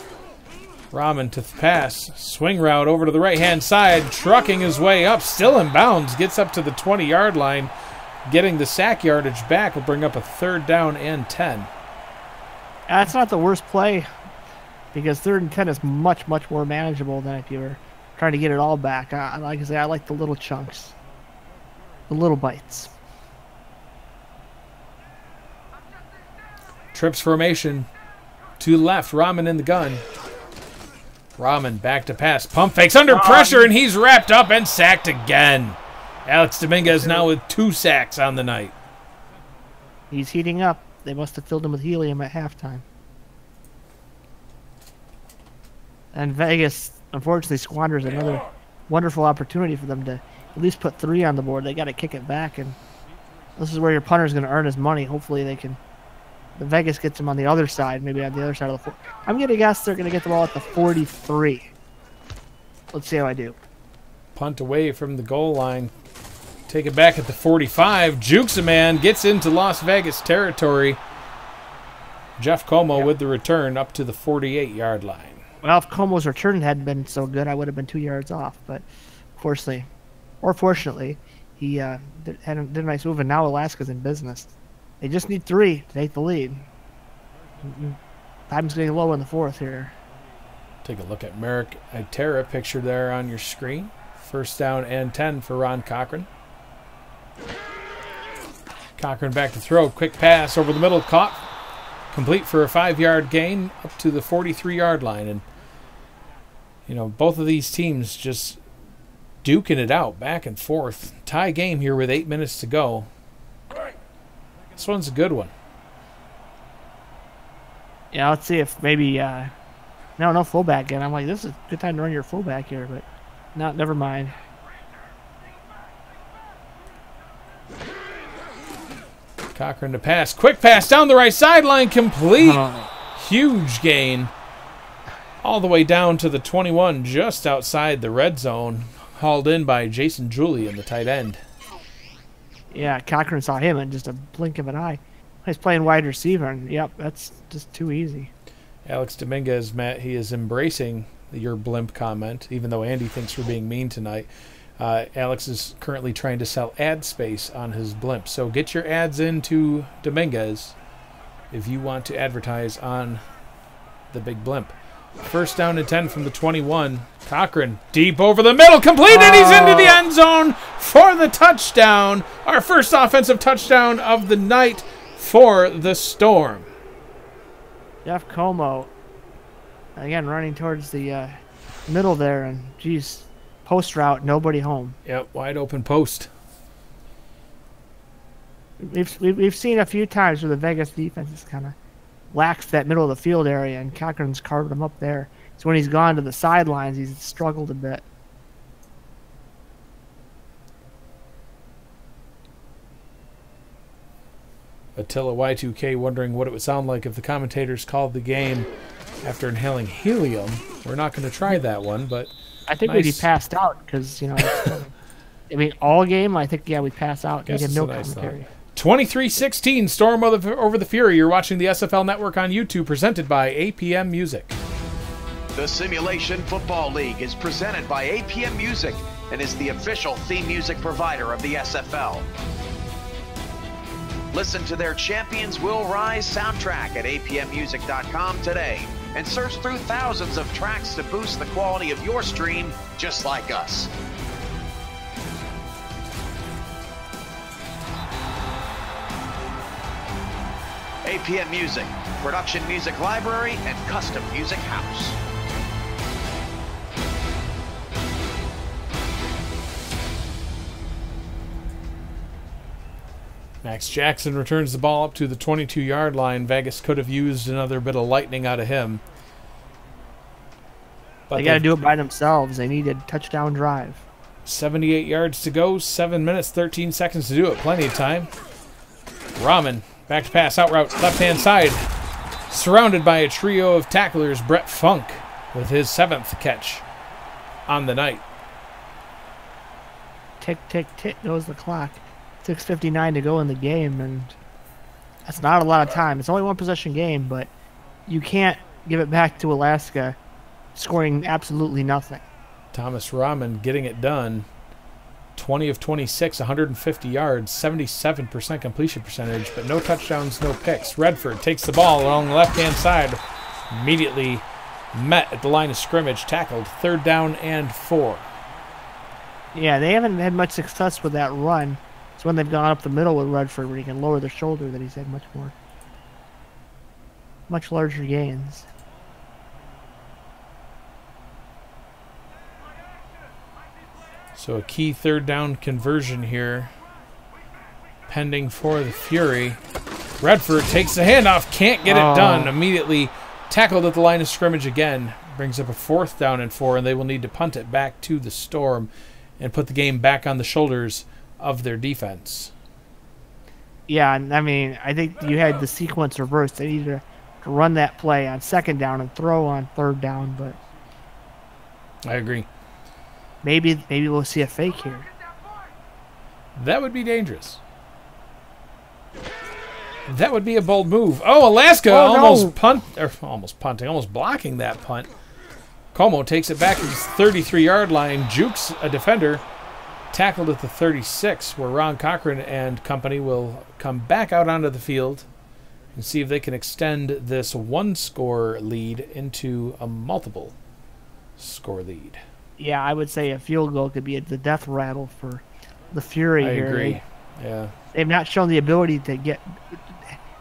Rahman to pass. Swing route over to the right-hand side. Trucking his way up. Still in bounds. Gets up to the 20-yard line. Getting the sack yardage back will bring up a 3rd down and 10. That's not the worst play, because 3rd and 10 is much, much more manageable than if you were trying to get it all back. Like I say, I like the little chunks. The little bites. Trips formation. To the left. Rahman in the gun. Rahman back to pass. Pump fakes under pressure, and he's wrapped up and sacked again. Alex Dominguez now with 2 sacks on the night. He's heating up. They must have filled him with helium at halftime. And Vegas, unfortunately, squanders another wonderful opportunity for them to at least put 3 on the board. They got to kick it back, and this is where your punter's going to earn his money. Hopefully they can... The Vegas gets him on the other side, maybe on the other side of the 4. I'm going to guess they're going to get the ball at the 43. Let's see how I do. Punt away from the goal line. take it back at the 45. Jukes a man, gets into Las Vegas territory. Jeff Como with the return up to the 48-yard line. Well, if Como's return hadn't been so good, I would have been 2 yards off. But fortunately, he did a nice move, and now Alaska's in business. They just need 3 to take the lead. Time's getting low in the fourth here. Take a look at Merrick Itera pictured there on your screen. First down and 10 for Ron Cochran. Cochran back to throw. Quick pass over the middle. Caught. Complete for a 5-yard gain up to the 43-yard line. And, you know, both of these teams just duking it out back and forth. Tie game here with 8 minutes to go. This one's a good one. Yeah, let's see if maybe... no fullback again. I'm like, this is a good time to run your fullback here, but... No, never mind. Cochran to pass. Quick pass down the right sideline. Complete. Huge gain. All the way down to the 21, just outside the red zone. Hauled in by Jason Julian, the tight end. Yeah, Cochran saw him in just a blink of an eye. He's playing wide receiver, and yep, that's just too easy. Alex Dominguez, Matt, he is embracing your blimp comment, even though Andy thinks we're being mean tonight. Alex is currently trying to sell ad space on his blimp. So get your ads into Dominguez if you want to advertise on the big blimp. First down and 10 from the 21. Cochran deep over the middle, complete, and he's into the end zone for the touchdown. Our first offensive touchdown of the night for the Storm. Jeff Como, again, running towards the middle there, and geez, post route, nobody home. Yep, wide open post. We've seen a few times where the Vegas defense is kind of lacks that middle of the field area, and Cochran's carved him up there. So when he's gone to the sidelines, he's struggled a bit. Attila Y2K wondering what it would sound like if the commentators called the game after inhaling helium. We're not going to try that one, but I think we'd be passed out because, you know, I mean, all game, I think, yeah, we'd pass out. We'd have no commentary. 23-16, Storm over the Fury. You're watching the SFL Network on YouTube, presented by APM Music. The Simulation Football League is presented by APM Music and is the official theme music provider of the SFL. Listen to their Champions Will Rise soundtrack at apmmusic.com today and search through thousands of tracks to boost the quality of your stream just like us. APM Music, production music library and custom music house. Max Jackson returns the ball up to the 22-yard line. Vegas could have used another bit of lightning out of him. But they got to do it by themselves. They need a touchdown drive. 78 yards to go, 7 minutes, 13 seconds to do it. Plenty of time. Rahman, back to pass, out route, left-hand side. Surrounded by a trio of tacklers, Brett Funk with his 7th catch on the night. Tick, tick, tick goes the clock. 6:59 to go in the game, and that's not a lot of time. It's only one possession game, but you can't give it back to Alaska scoring absolutely nothing. Thomas Rahman getting it done. 20 of 26, 150 yards, 77% completion percentage, but no touchdowns, no picks. Redford takes the ball along the left-hand side, immediately met at the line of scrimmage, tackled, 3rd down and 4. Yeah, they haven't had much success with that run. It's when they've gone up the middle with Redford where he can lower the shoulder that he's had much larger gains. So a key 3rd down conversion here, pending for the Fury. Redford takes the handoff, can't get it done. Immediately tackled at the line of scrimmage again. Brings up a 4th down and 4, and they will need to punt it back to the Storm and put the game back on the shoulders of their defense. Yeah, I mean, I think you had the sequence reversed. They needed to run that play on 2nd down and throw on 3rd down, but I agree. Maybe we'll see a fake here. That would be dangerous. That would be a bold move. Oh, Alaska almost blocking that punt. Como takes it back to his 33-yard line, jukes a defender, tackled at the 36, where Ron Cochran and company will come back out onto the field and see if they can extend this one-score lead into a multiple-score lead. Yeah, I would say a field goal could be the death rattle for the Fury here. I agree. Yeah. They've not shown the ability to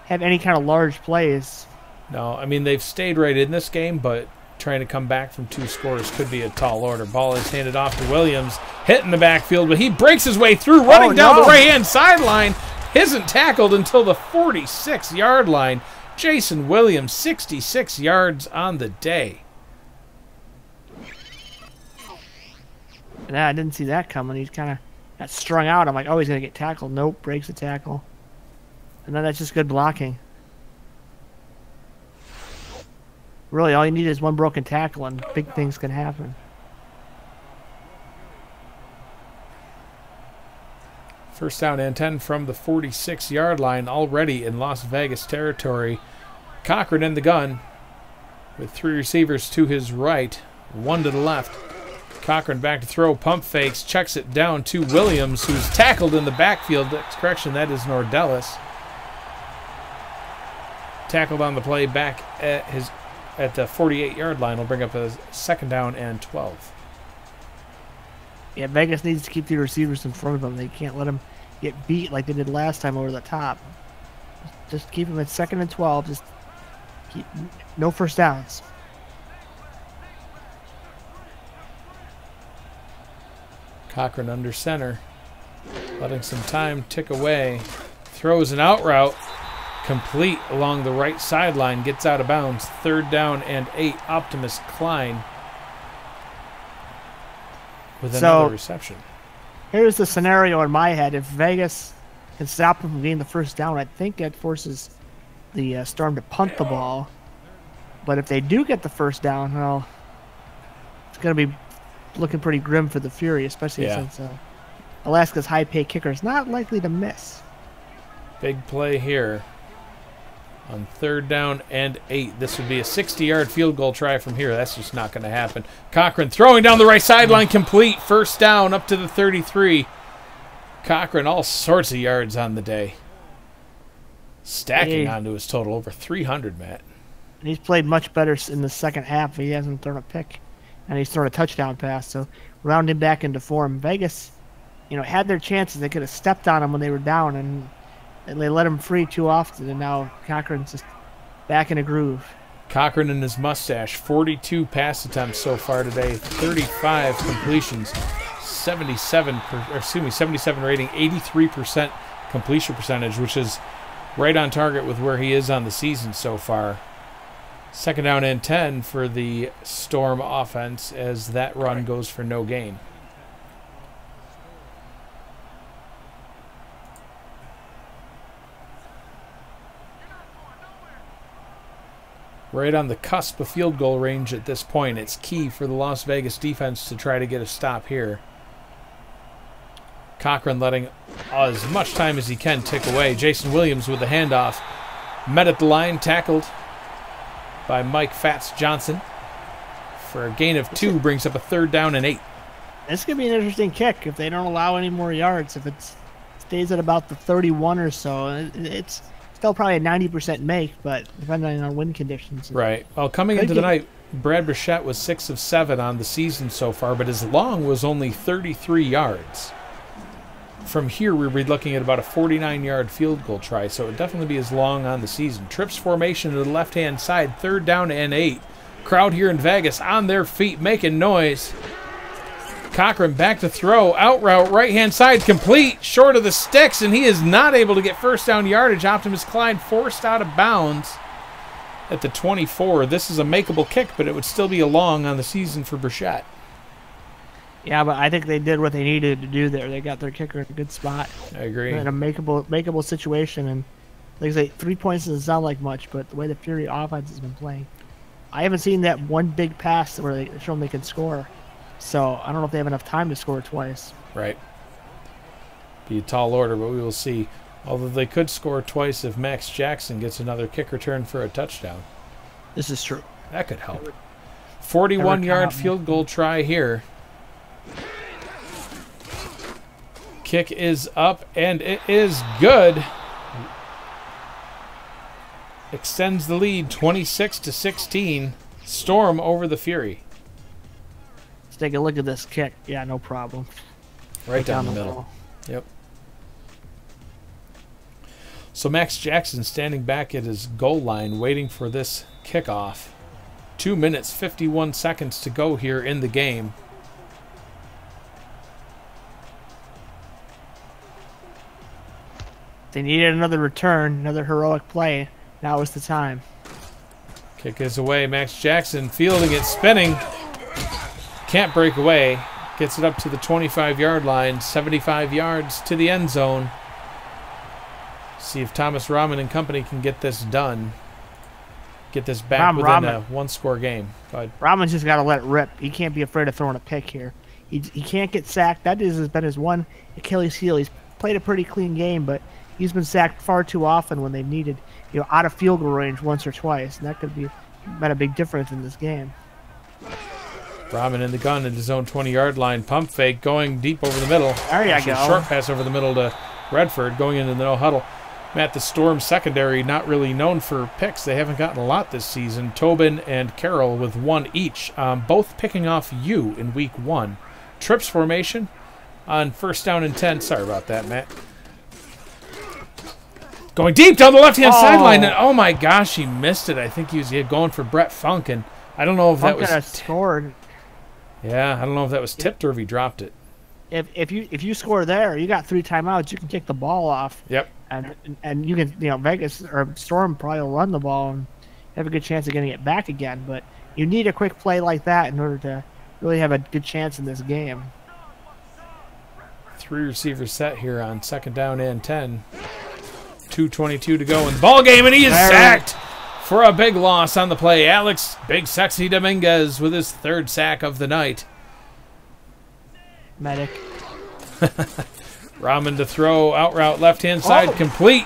have any kind of large plays. No, I mean, they've stayed right in this game, but trying to come back from 2 scores could be a tall order. Ball is handed off to Williams, hit in the backfield, but he breaks his way through, running down the right-hand sideline. Isn't tackled until the 46-yard line. Jason Williams, 66 yards on the day. Yeah, I didn't see that coming. He's kind of got strung out. I'm like, oh, he's going to get tackled. Nope, breaks the tackle. And then that's just good blocking. Really, all you need is one broken tackle and big things can happen. First down and 10 from the 46-yard line, already in Las Vegas territory. Cochran in the gun with 3 receivers to his right, 1 to the left. Cochran back to throw, pump fakes, checks it down to Williams, who's tackled in the backfield. Correction, that is Nordellis. Tackled on the play back at the 48-yard line. Will bring up a second down and 12. Yeah, Vegas needs to keep the receivers in front of them. They can't let them get beat like they did last time over the top. Just keep them at 2nd and 12. Just keep no first downs. Cochran under center, letting some time tick away. Throws an out route, complete along the right sideline, gets out of bounds. 3rd down and 8. Optimus Klein with another reception. Here's the scenario in my head. If Vegas can stop them from getting the first down, I think that forces the Storm to punt the ball. But if they do get the first down, well, it's going to be looking pretty grim for the Fury, especially since Alaska's high-pay kicker is not likely to miss. Big play here on 3rd down and 8. This would be a 60-yard field goal try from here. That's just not going to happen. Cochran throwing down the right sideline, complete. 1st down up to the 33. Cochran all sorts of yards on the day. Stacking onto his total, over 300, Matt. And he's played much better in the second half. He hasn't thrown a pick, and he's thrown a touchdown pass. So round him back into form. Vegas, had their chances. They could have stepped on him when they were down, and they let him free too often. And now Cochran's just back in a groove. Cochran and his mustache. 42 pass attempts so far today. 35 completions. 77 rating. 83% completion percentage, which is right on target with where he is on the season so far. 2nd down and 10 for the Storm offense as that run goes for no gain. Right on the cusp of field goal range at this point. It's key for the Las Vegas defense to try to get a stop here. Cochran letting as much time as he can tick away. Jason Williams with the handoff. Met at the line, tackled by Mike Fats Johnson for a gain of 2, brings up a 3rd down and 8. This could be an interesting kick if they don't allow any more yards. If it stays at about the 31 or so, it's still probably a 90% make, but depending on wind conditions. Right. Well, coming into the night, Brad Bichette was 6 of 7 on the season so far, but his long was only 33 yards. From here, we'll be looking at about a 49-yard field goal try, so it would definitely be as long on the season. Trips formation to the left-hand side, 3rd down and 8. Crowd here in Vegas on their feet, making noise. Cochran back to throw, out route, right-hand side, complete, short of the sticks, and he is not able to get first down yardage. Optimus Klein forced out of bounds at the 24. This is a makeable kick, but it would still be a long on the season for Bichette. Yeah, but I think they did what they needed to do there. They got their kicker in a good spot. I agree. In a makeable situation, and like I say, 3 points doesn't sound like much, but the way the Fury offense has been playing, I haven't seen that one big pass where they show them they can score. So I don't know if they have enough time to score twice. Right. Be a tall order, but we will see. Although they could score twice if Max Jackson gets another kick return for a touchdown. This is true. That could help. 41-yard field goal try here. Kick is up, and it is good. Extends the lead 26-16. Storm over the Fury. Let's take a look at this kick. Yeah, no problem. Right down the middle. Yep. So Max Jackson standing back at his goal line waiting for this kickoff. 2 minutes, 51 seconds to go here in the game. They needed another return, another heroic play. Now is the time. Kick is away. Max Jackson fielding it, spinning. Can't break away. Gets it up to the 25-yard line. 75 yards to the end zone. See if Thomas Rahman and company can get this done. Get this back within a one-score game. Rahman's just got to let it rip. He can't be afraid of throwing a pick here. He can't get sacked. That has been his one Achilles heel. He's played a pretty clean game, but he's been sacked far too often when they needed, out of field goal range once or twice, and that could be been a big difference in this game. Rahman in the gun at his own 20-yard line. Pump fake going deep over the middle. There you go. Short pass over the middle to Redford going into the no huddle. Matt, the Storm secondary not really known for picks. They haven't gotten a lot this season. Tobin and Carroll with one each, both picking off you in week 1. Trips formation on 1st down and 10. Sorry about that, Matt. Going deep down the left-hand sideline, and oh my gosh, he missed it. I think he was going for Brett Funk, and I don't know if that was scored. Yeah, I don't know if that was tipped or if he dropped it. If you score there, you got 3 timeouts. You can kick the ball off. Yep. And you can Vegas or Storm probably will run the ball and have a good chance of getting it back again. But you need a quick play like that in order to really have a good chance in this game. 3 receivers set here on 2nd down and 10. 2:22 to go in the ball game, and he is sacked for a big loss on the play. Alex Big Sexy Dominguez with his 3rd sack of the night. Medic. Rahman to throw, out route, left-hand side, complete.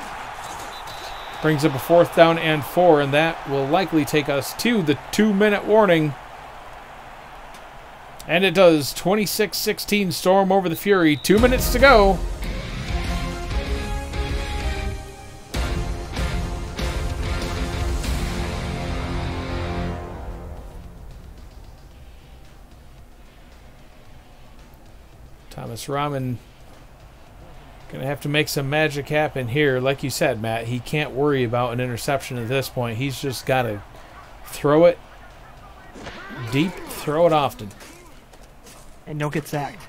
Brings up a 4th down and 4, and that will likely take us to the 2-minute warning. And it does. 26-16 Storm over the Fury. 2 minutes to go. Thomas Rahman going to have to make some magic happen here. Like you said, Matt, he can't worry about an interception at this point. He's just got to throw it deep, throw it often. And don't get sacked.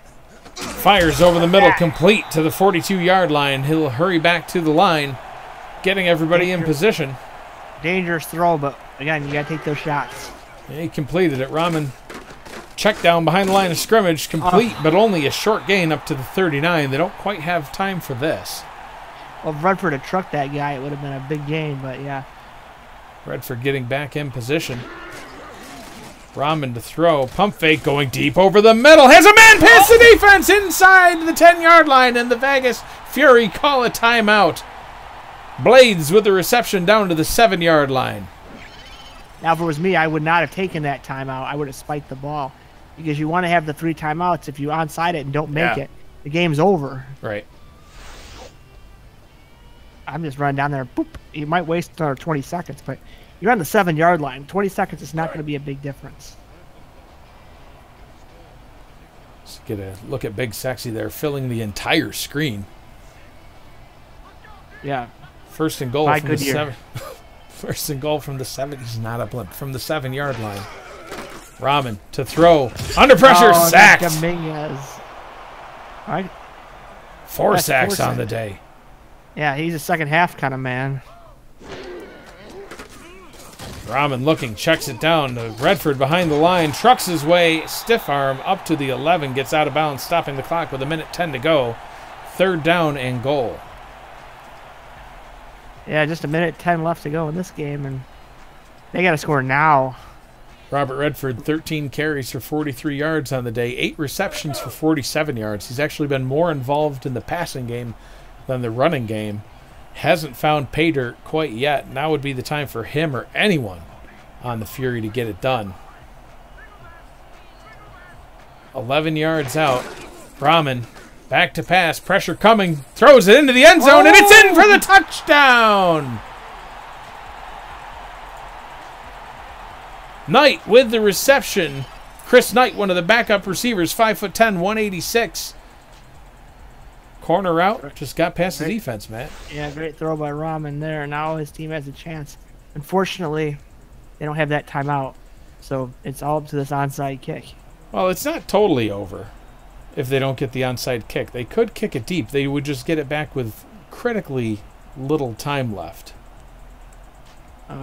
Fires over the middle, complete to the 42-yard line. He'll hurry back to the line, getting everybody in position. Dangerous throw, but again, you got to take those shots. And he completed it. Rahman check down behind the line of scrimmage, complete, but only a short gain up to the 39. They don't quite have time for this. Well, if Redford had trucked that guy, it would have been a big gain, but yeah. Redford getting back in position. Rahman to throw. Pump fake going deep over the middle. Has a man past the defense inside the 10-yard line, and the Vegas Fury call a timeout. Blades with the reception down to the 7-yard line. Now, if it was me, I would not have taken that timeout. I would have spiked the ball. Because you want to have the 3 timeouts. If you onside it and don't make it, the game's over. Right. I'm just running down there. Boop. You might waste another 20 seconds, but you're on the 7-yard line. 20 seconds is not going to be a big difference. Let's get a look at Big Sexy there, filling the entire screen. Yeah. 1st and goal from the 7. 1st and goal from the 7. He's not a blimp. From the 7-yard line. Rahman to throw. Under pressure, sacked. Dominguez. All right. 4 sacks on the day. Yeah, he's a second half kind of man. Rahman looking, checks it down to Redford behind the line, trucks his way, stiff arm up to the 11, gets out of bounds, stopping the clock with 1:10 to go. 3rd down and goal. Yeah, just 1:10 left to go in this game, and they got to score now. Robert Redford, 13 carries for 43 yards on the day, 8 receptions for 47 yards. He's actually been more involved in the passing game than the running game. Hasn't found pay dirt quite yet. Now would be the time for him or anyone on the Fury to get it done. 11 yards out. Rahman back to pass. Pressure coming. Throws it into the end zone, and it's in for the touchdown! Knight with the reception. Chris Knight, one of the backup receivers, 5'10", 186. Corner route, just got past the defense, Matt. Yeah, great throw by Rahman there. Now his team has a chance. Unfortunately, they don't have that timeout, so it's all up to this onside kick. Well, it's not totally over if they don't get the onside kick. They could kick it deep. They would just get it back with critically little time left. 2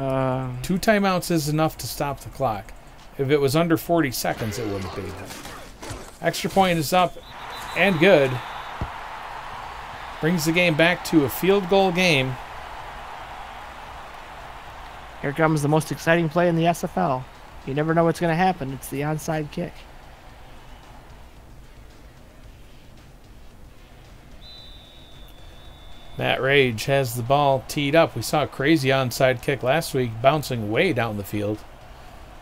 timeouts is enough to stop the clock. If it was under 40 seconds, it wouldn't be. Extra point is up and good. Brings the game back to a field goal game. Here comes the most exciting play in the SFL. You never know what's going to happen. It's the onside kick. Matt Rage has the ball teed up. We saw a crazy onside kick last week, bouncing way down the field.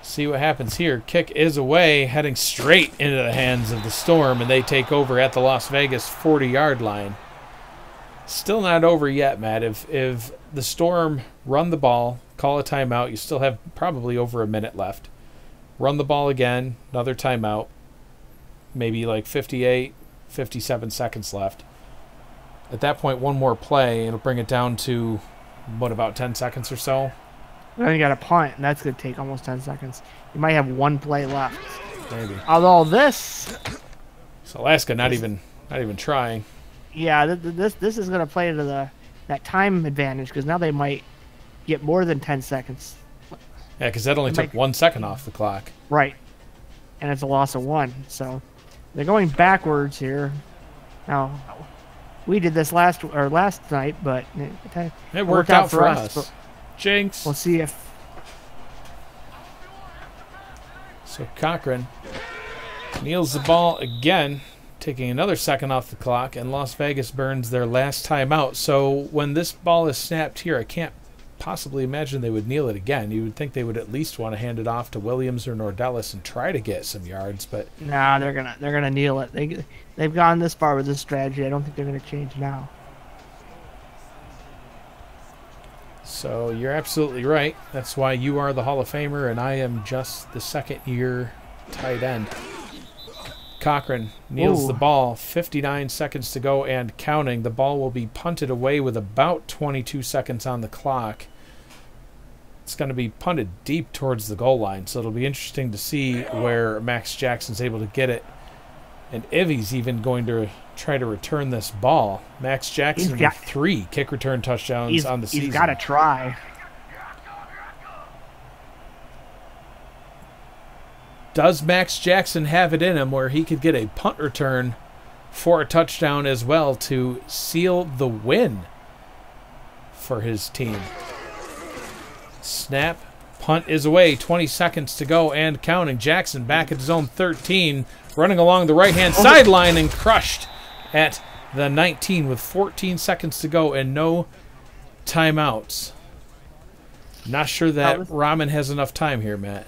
See what happens here. Kick is away, heading straight into the hands of the Storm, and they take over at the Las Vegas 40-yard line. Still not over yet, Matt. If the Storm run the ball, call a timeout, you still have probably over a minute left. Run the ball again, another timeout, maybe like 58, 57 seconds left. At that point, one more play, it'll bring it down to, what, about 10 seconds or so? Then you got a punt, and that's going to take almost 10 seconds. You might have one play left. Maybe. Although this... So Alaska not even trying. Yeah, this is going to play into that time advantage, because now they might get more than 10 seconds. Yeah, because that only took 1 second off the clock. Right. And it's a loss of 1. So they're going backwards here. Now, we did this last night, but it worked out for us. Jinx. We'll see if... So Cochran kneels the ball again, taking another second off the clock, and Las Vegas burns their last timeout. So when this ball is snapped here, I can't possibly imagine they would kneel it again. You would think they would at least want to hand it off to Williams or Nordellis and try to get some yards, but nah, they're gonna kneel it. They've gone this far with this strategy. I don't think they're gonna change now. So you're absolutely right. That's why you are the Hall of Famer and I am just the second-year tight end. Cochran kneels the ball, 59 seconds to go and counting. The ball will be punted away with about 22 seconds on the clock. It's going to be punted deep towards the goal line, so it'll be interesting to see where Max Jackson's able to get it. And if he's even going to try to return this ball. Max Jackson with 3 kick return touchdowns on the season. He's got to try. Does Max Jackson have it in him where he could get a punt return for a touchdown as well to seal the win for his team? Snap. Punt is away. 20 seconds to go and counting. Jackson back at his own 13, running along the right-hand sideline and crushed at the 19 with 14 seconds to go and no timeouts. Not sure that Rahman has enough time here, Matt.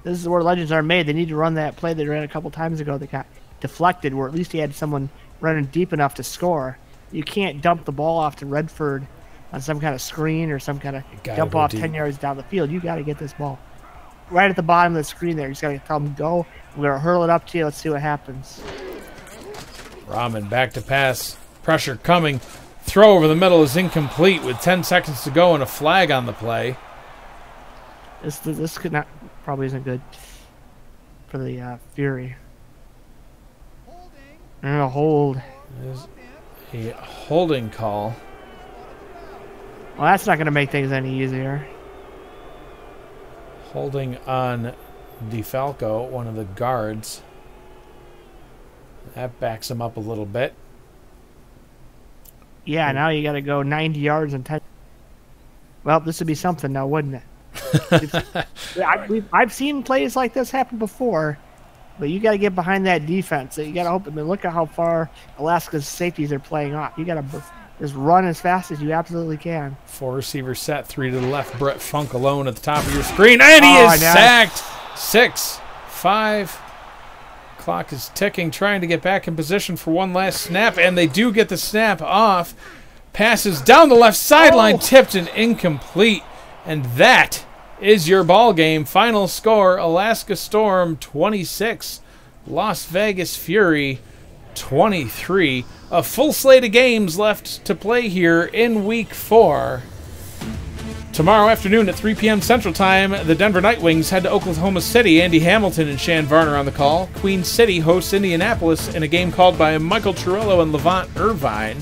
This is where legends are made. They need to run that play they ran a couple times ago that got deflected, where at least he had someone running deep enough to score. You can't dump the ball off to Redford on some kind of screen or some kind of dump off 10 yards down the field. You got to get this ball right at the bottom of the screen there. You just got to tell them, go. We're going to hurl it up to you. Let's see what happens. Rahman back to pass. Pressure coming. Throw over the middle is incomplete with 10 seconds to go and a flag on the play. This could not, probably isn't good for the Fury. And a hold. There's a holding call. Well, that's not going to make things any easier. Holding on DeFalco, one of the guards. That backs him up a little bit. Yeah, now you got to go 90 yards and 10. Well, this would be something now, wouldn't it? I've seen plays like this happen before, but you got to get behind that defense. You got to hope. I mean, look at how far Alaska's safeties are playing off. You got to just run as fast as you absolutely can. 4 receivers set, 3 to the left. Brett Funk alone at the top of your screen, and he is sacked. 6, 5. Clock is ticking, trying to get back in position for one last snap, and they do get the snap off. Passes down the left sideline, tipped and incomplete, and that is your ball game. Final score: Alaska Storm 26, Las Vegas Fury 23. A full slate of games left to play here in Week 4. Tomorrow afternoon at 3 p.m. Central Time, the Denver Nightwings head to Oklahoma City. Andy Hamilton and Shan Varner on the call. Queen City hosts Indianapolis in a game called by Michael Chirillo and Levant Irvine.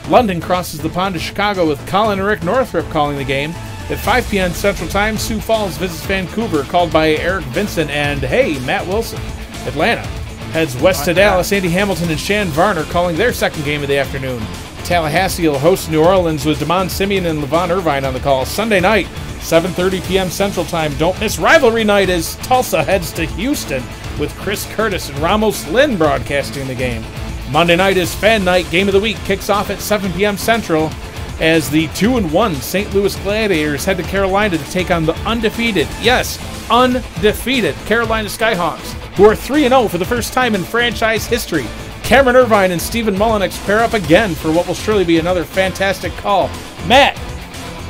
London crosses the pond to Chicago with Colin and Rick Northrup calling the game. At 5 p.m. Central Time, Sioux Falls visits Vancouver, called by Eric Vincent and, hey, Matt Willson. Atlanta heads west to Dallas. Andy Hamilton and Shan Varner calling their second game of the afternoon. Tallahassee will host New Orleans with Damon Simeon and Levant Irvine on the call. Sunday night, 7:30 p.m. Central Time. Don't miss rivalry night as Tulsa heads to Houston with Chris Curtis and Ramos Lynn broadcasting the game. Monday night is Fan Night. Game of the Week kicks off at 7 p.m. Central as the 2-1 St. Louis Gladiators head to Carolina to take on the undefeated, yes, undefeated Carolina Skyhawks, who are 3-0 for the first time in franchise history. Cameron Irvine and Stephen Mullinex pair up again for what will surely be another fantastic call. Matt,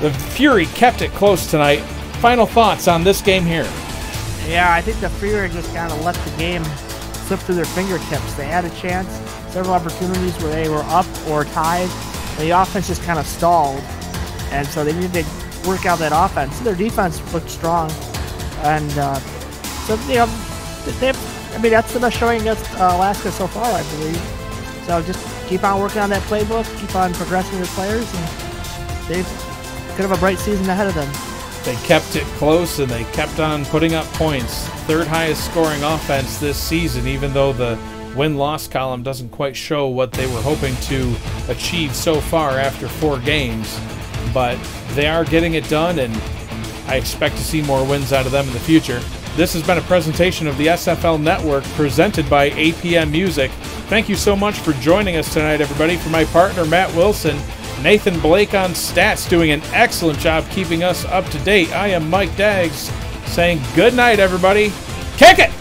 the Fury kept it close tonight. Final thoughts on this game here? Yeah, I think the Fury just kind of let the game slip through their fingertips. They had a chance, several opportunities where they were up or tied. The offense just kind of stalled, and so they needed to work out that offense. Their defense looked strong, and so that's the best showing against Alaska so far, I believe. So just keep on working on that playbook, keep on progressing your players, and they could have a bright season ahead of them. They kept it close, and they kept on putting up points. Third highest scoring offense this season, even though the win-loss column doesn't quite show what they were hoping to achieve so far after 4 games. But they are getting it done, and I expect to see more wins out of them in the future. This has been a presentation of the SFL Network presented by APM Music. Thank you so much for joining us tonight, everybody. For my partner, Matt Willson, Nathan Blake on stats, doing an excellent job keeping us up to date. I am Mike Daggs saying good night, everybody. Kick it!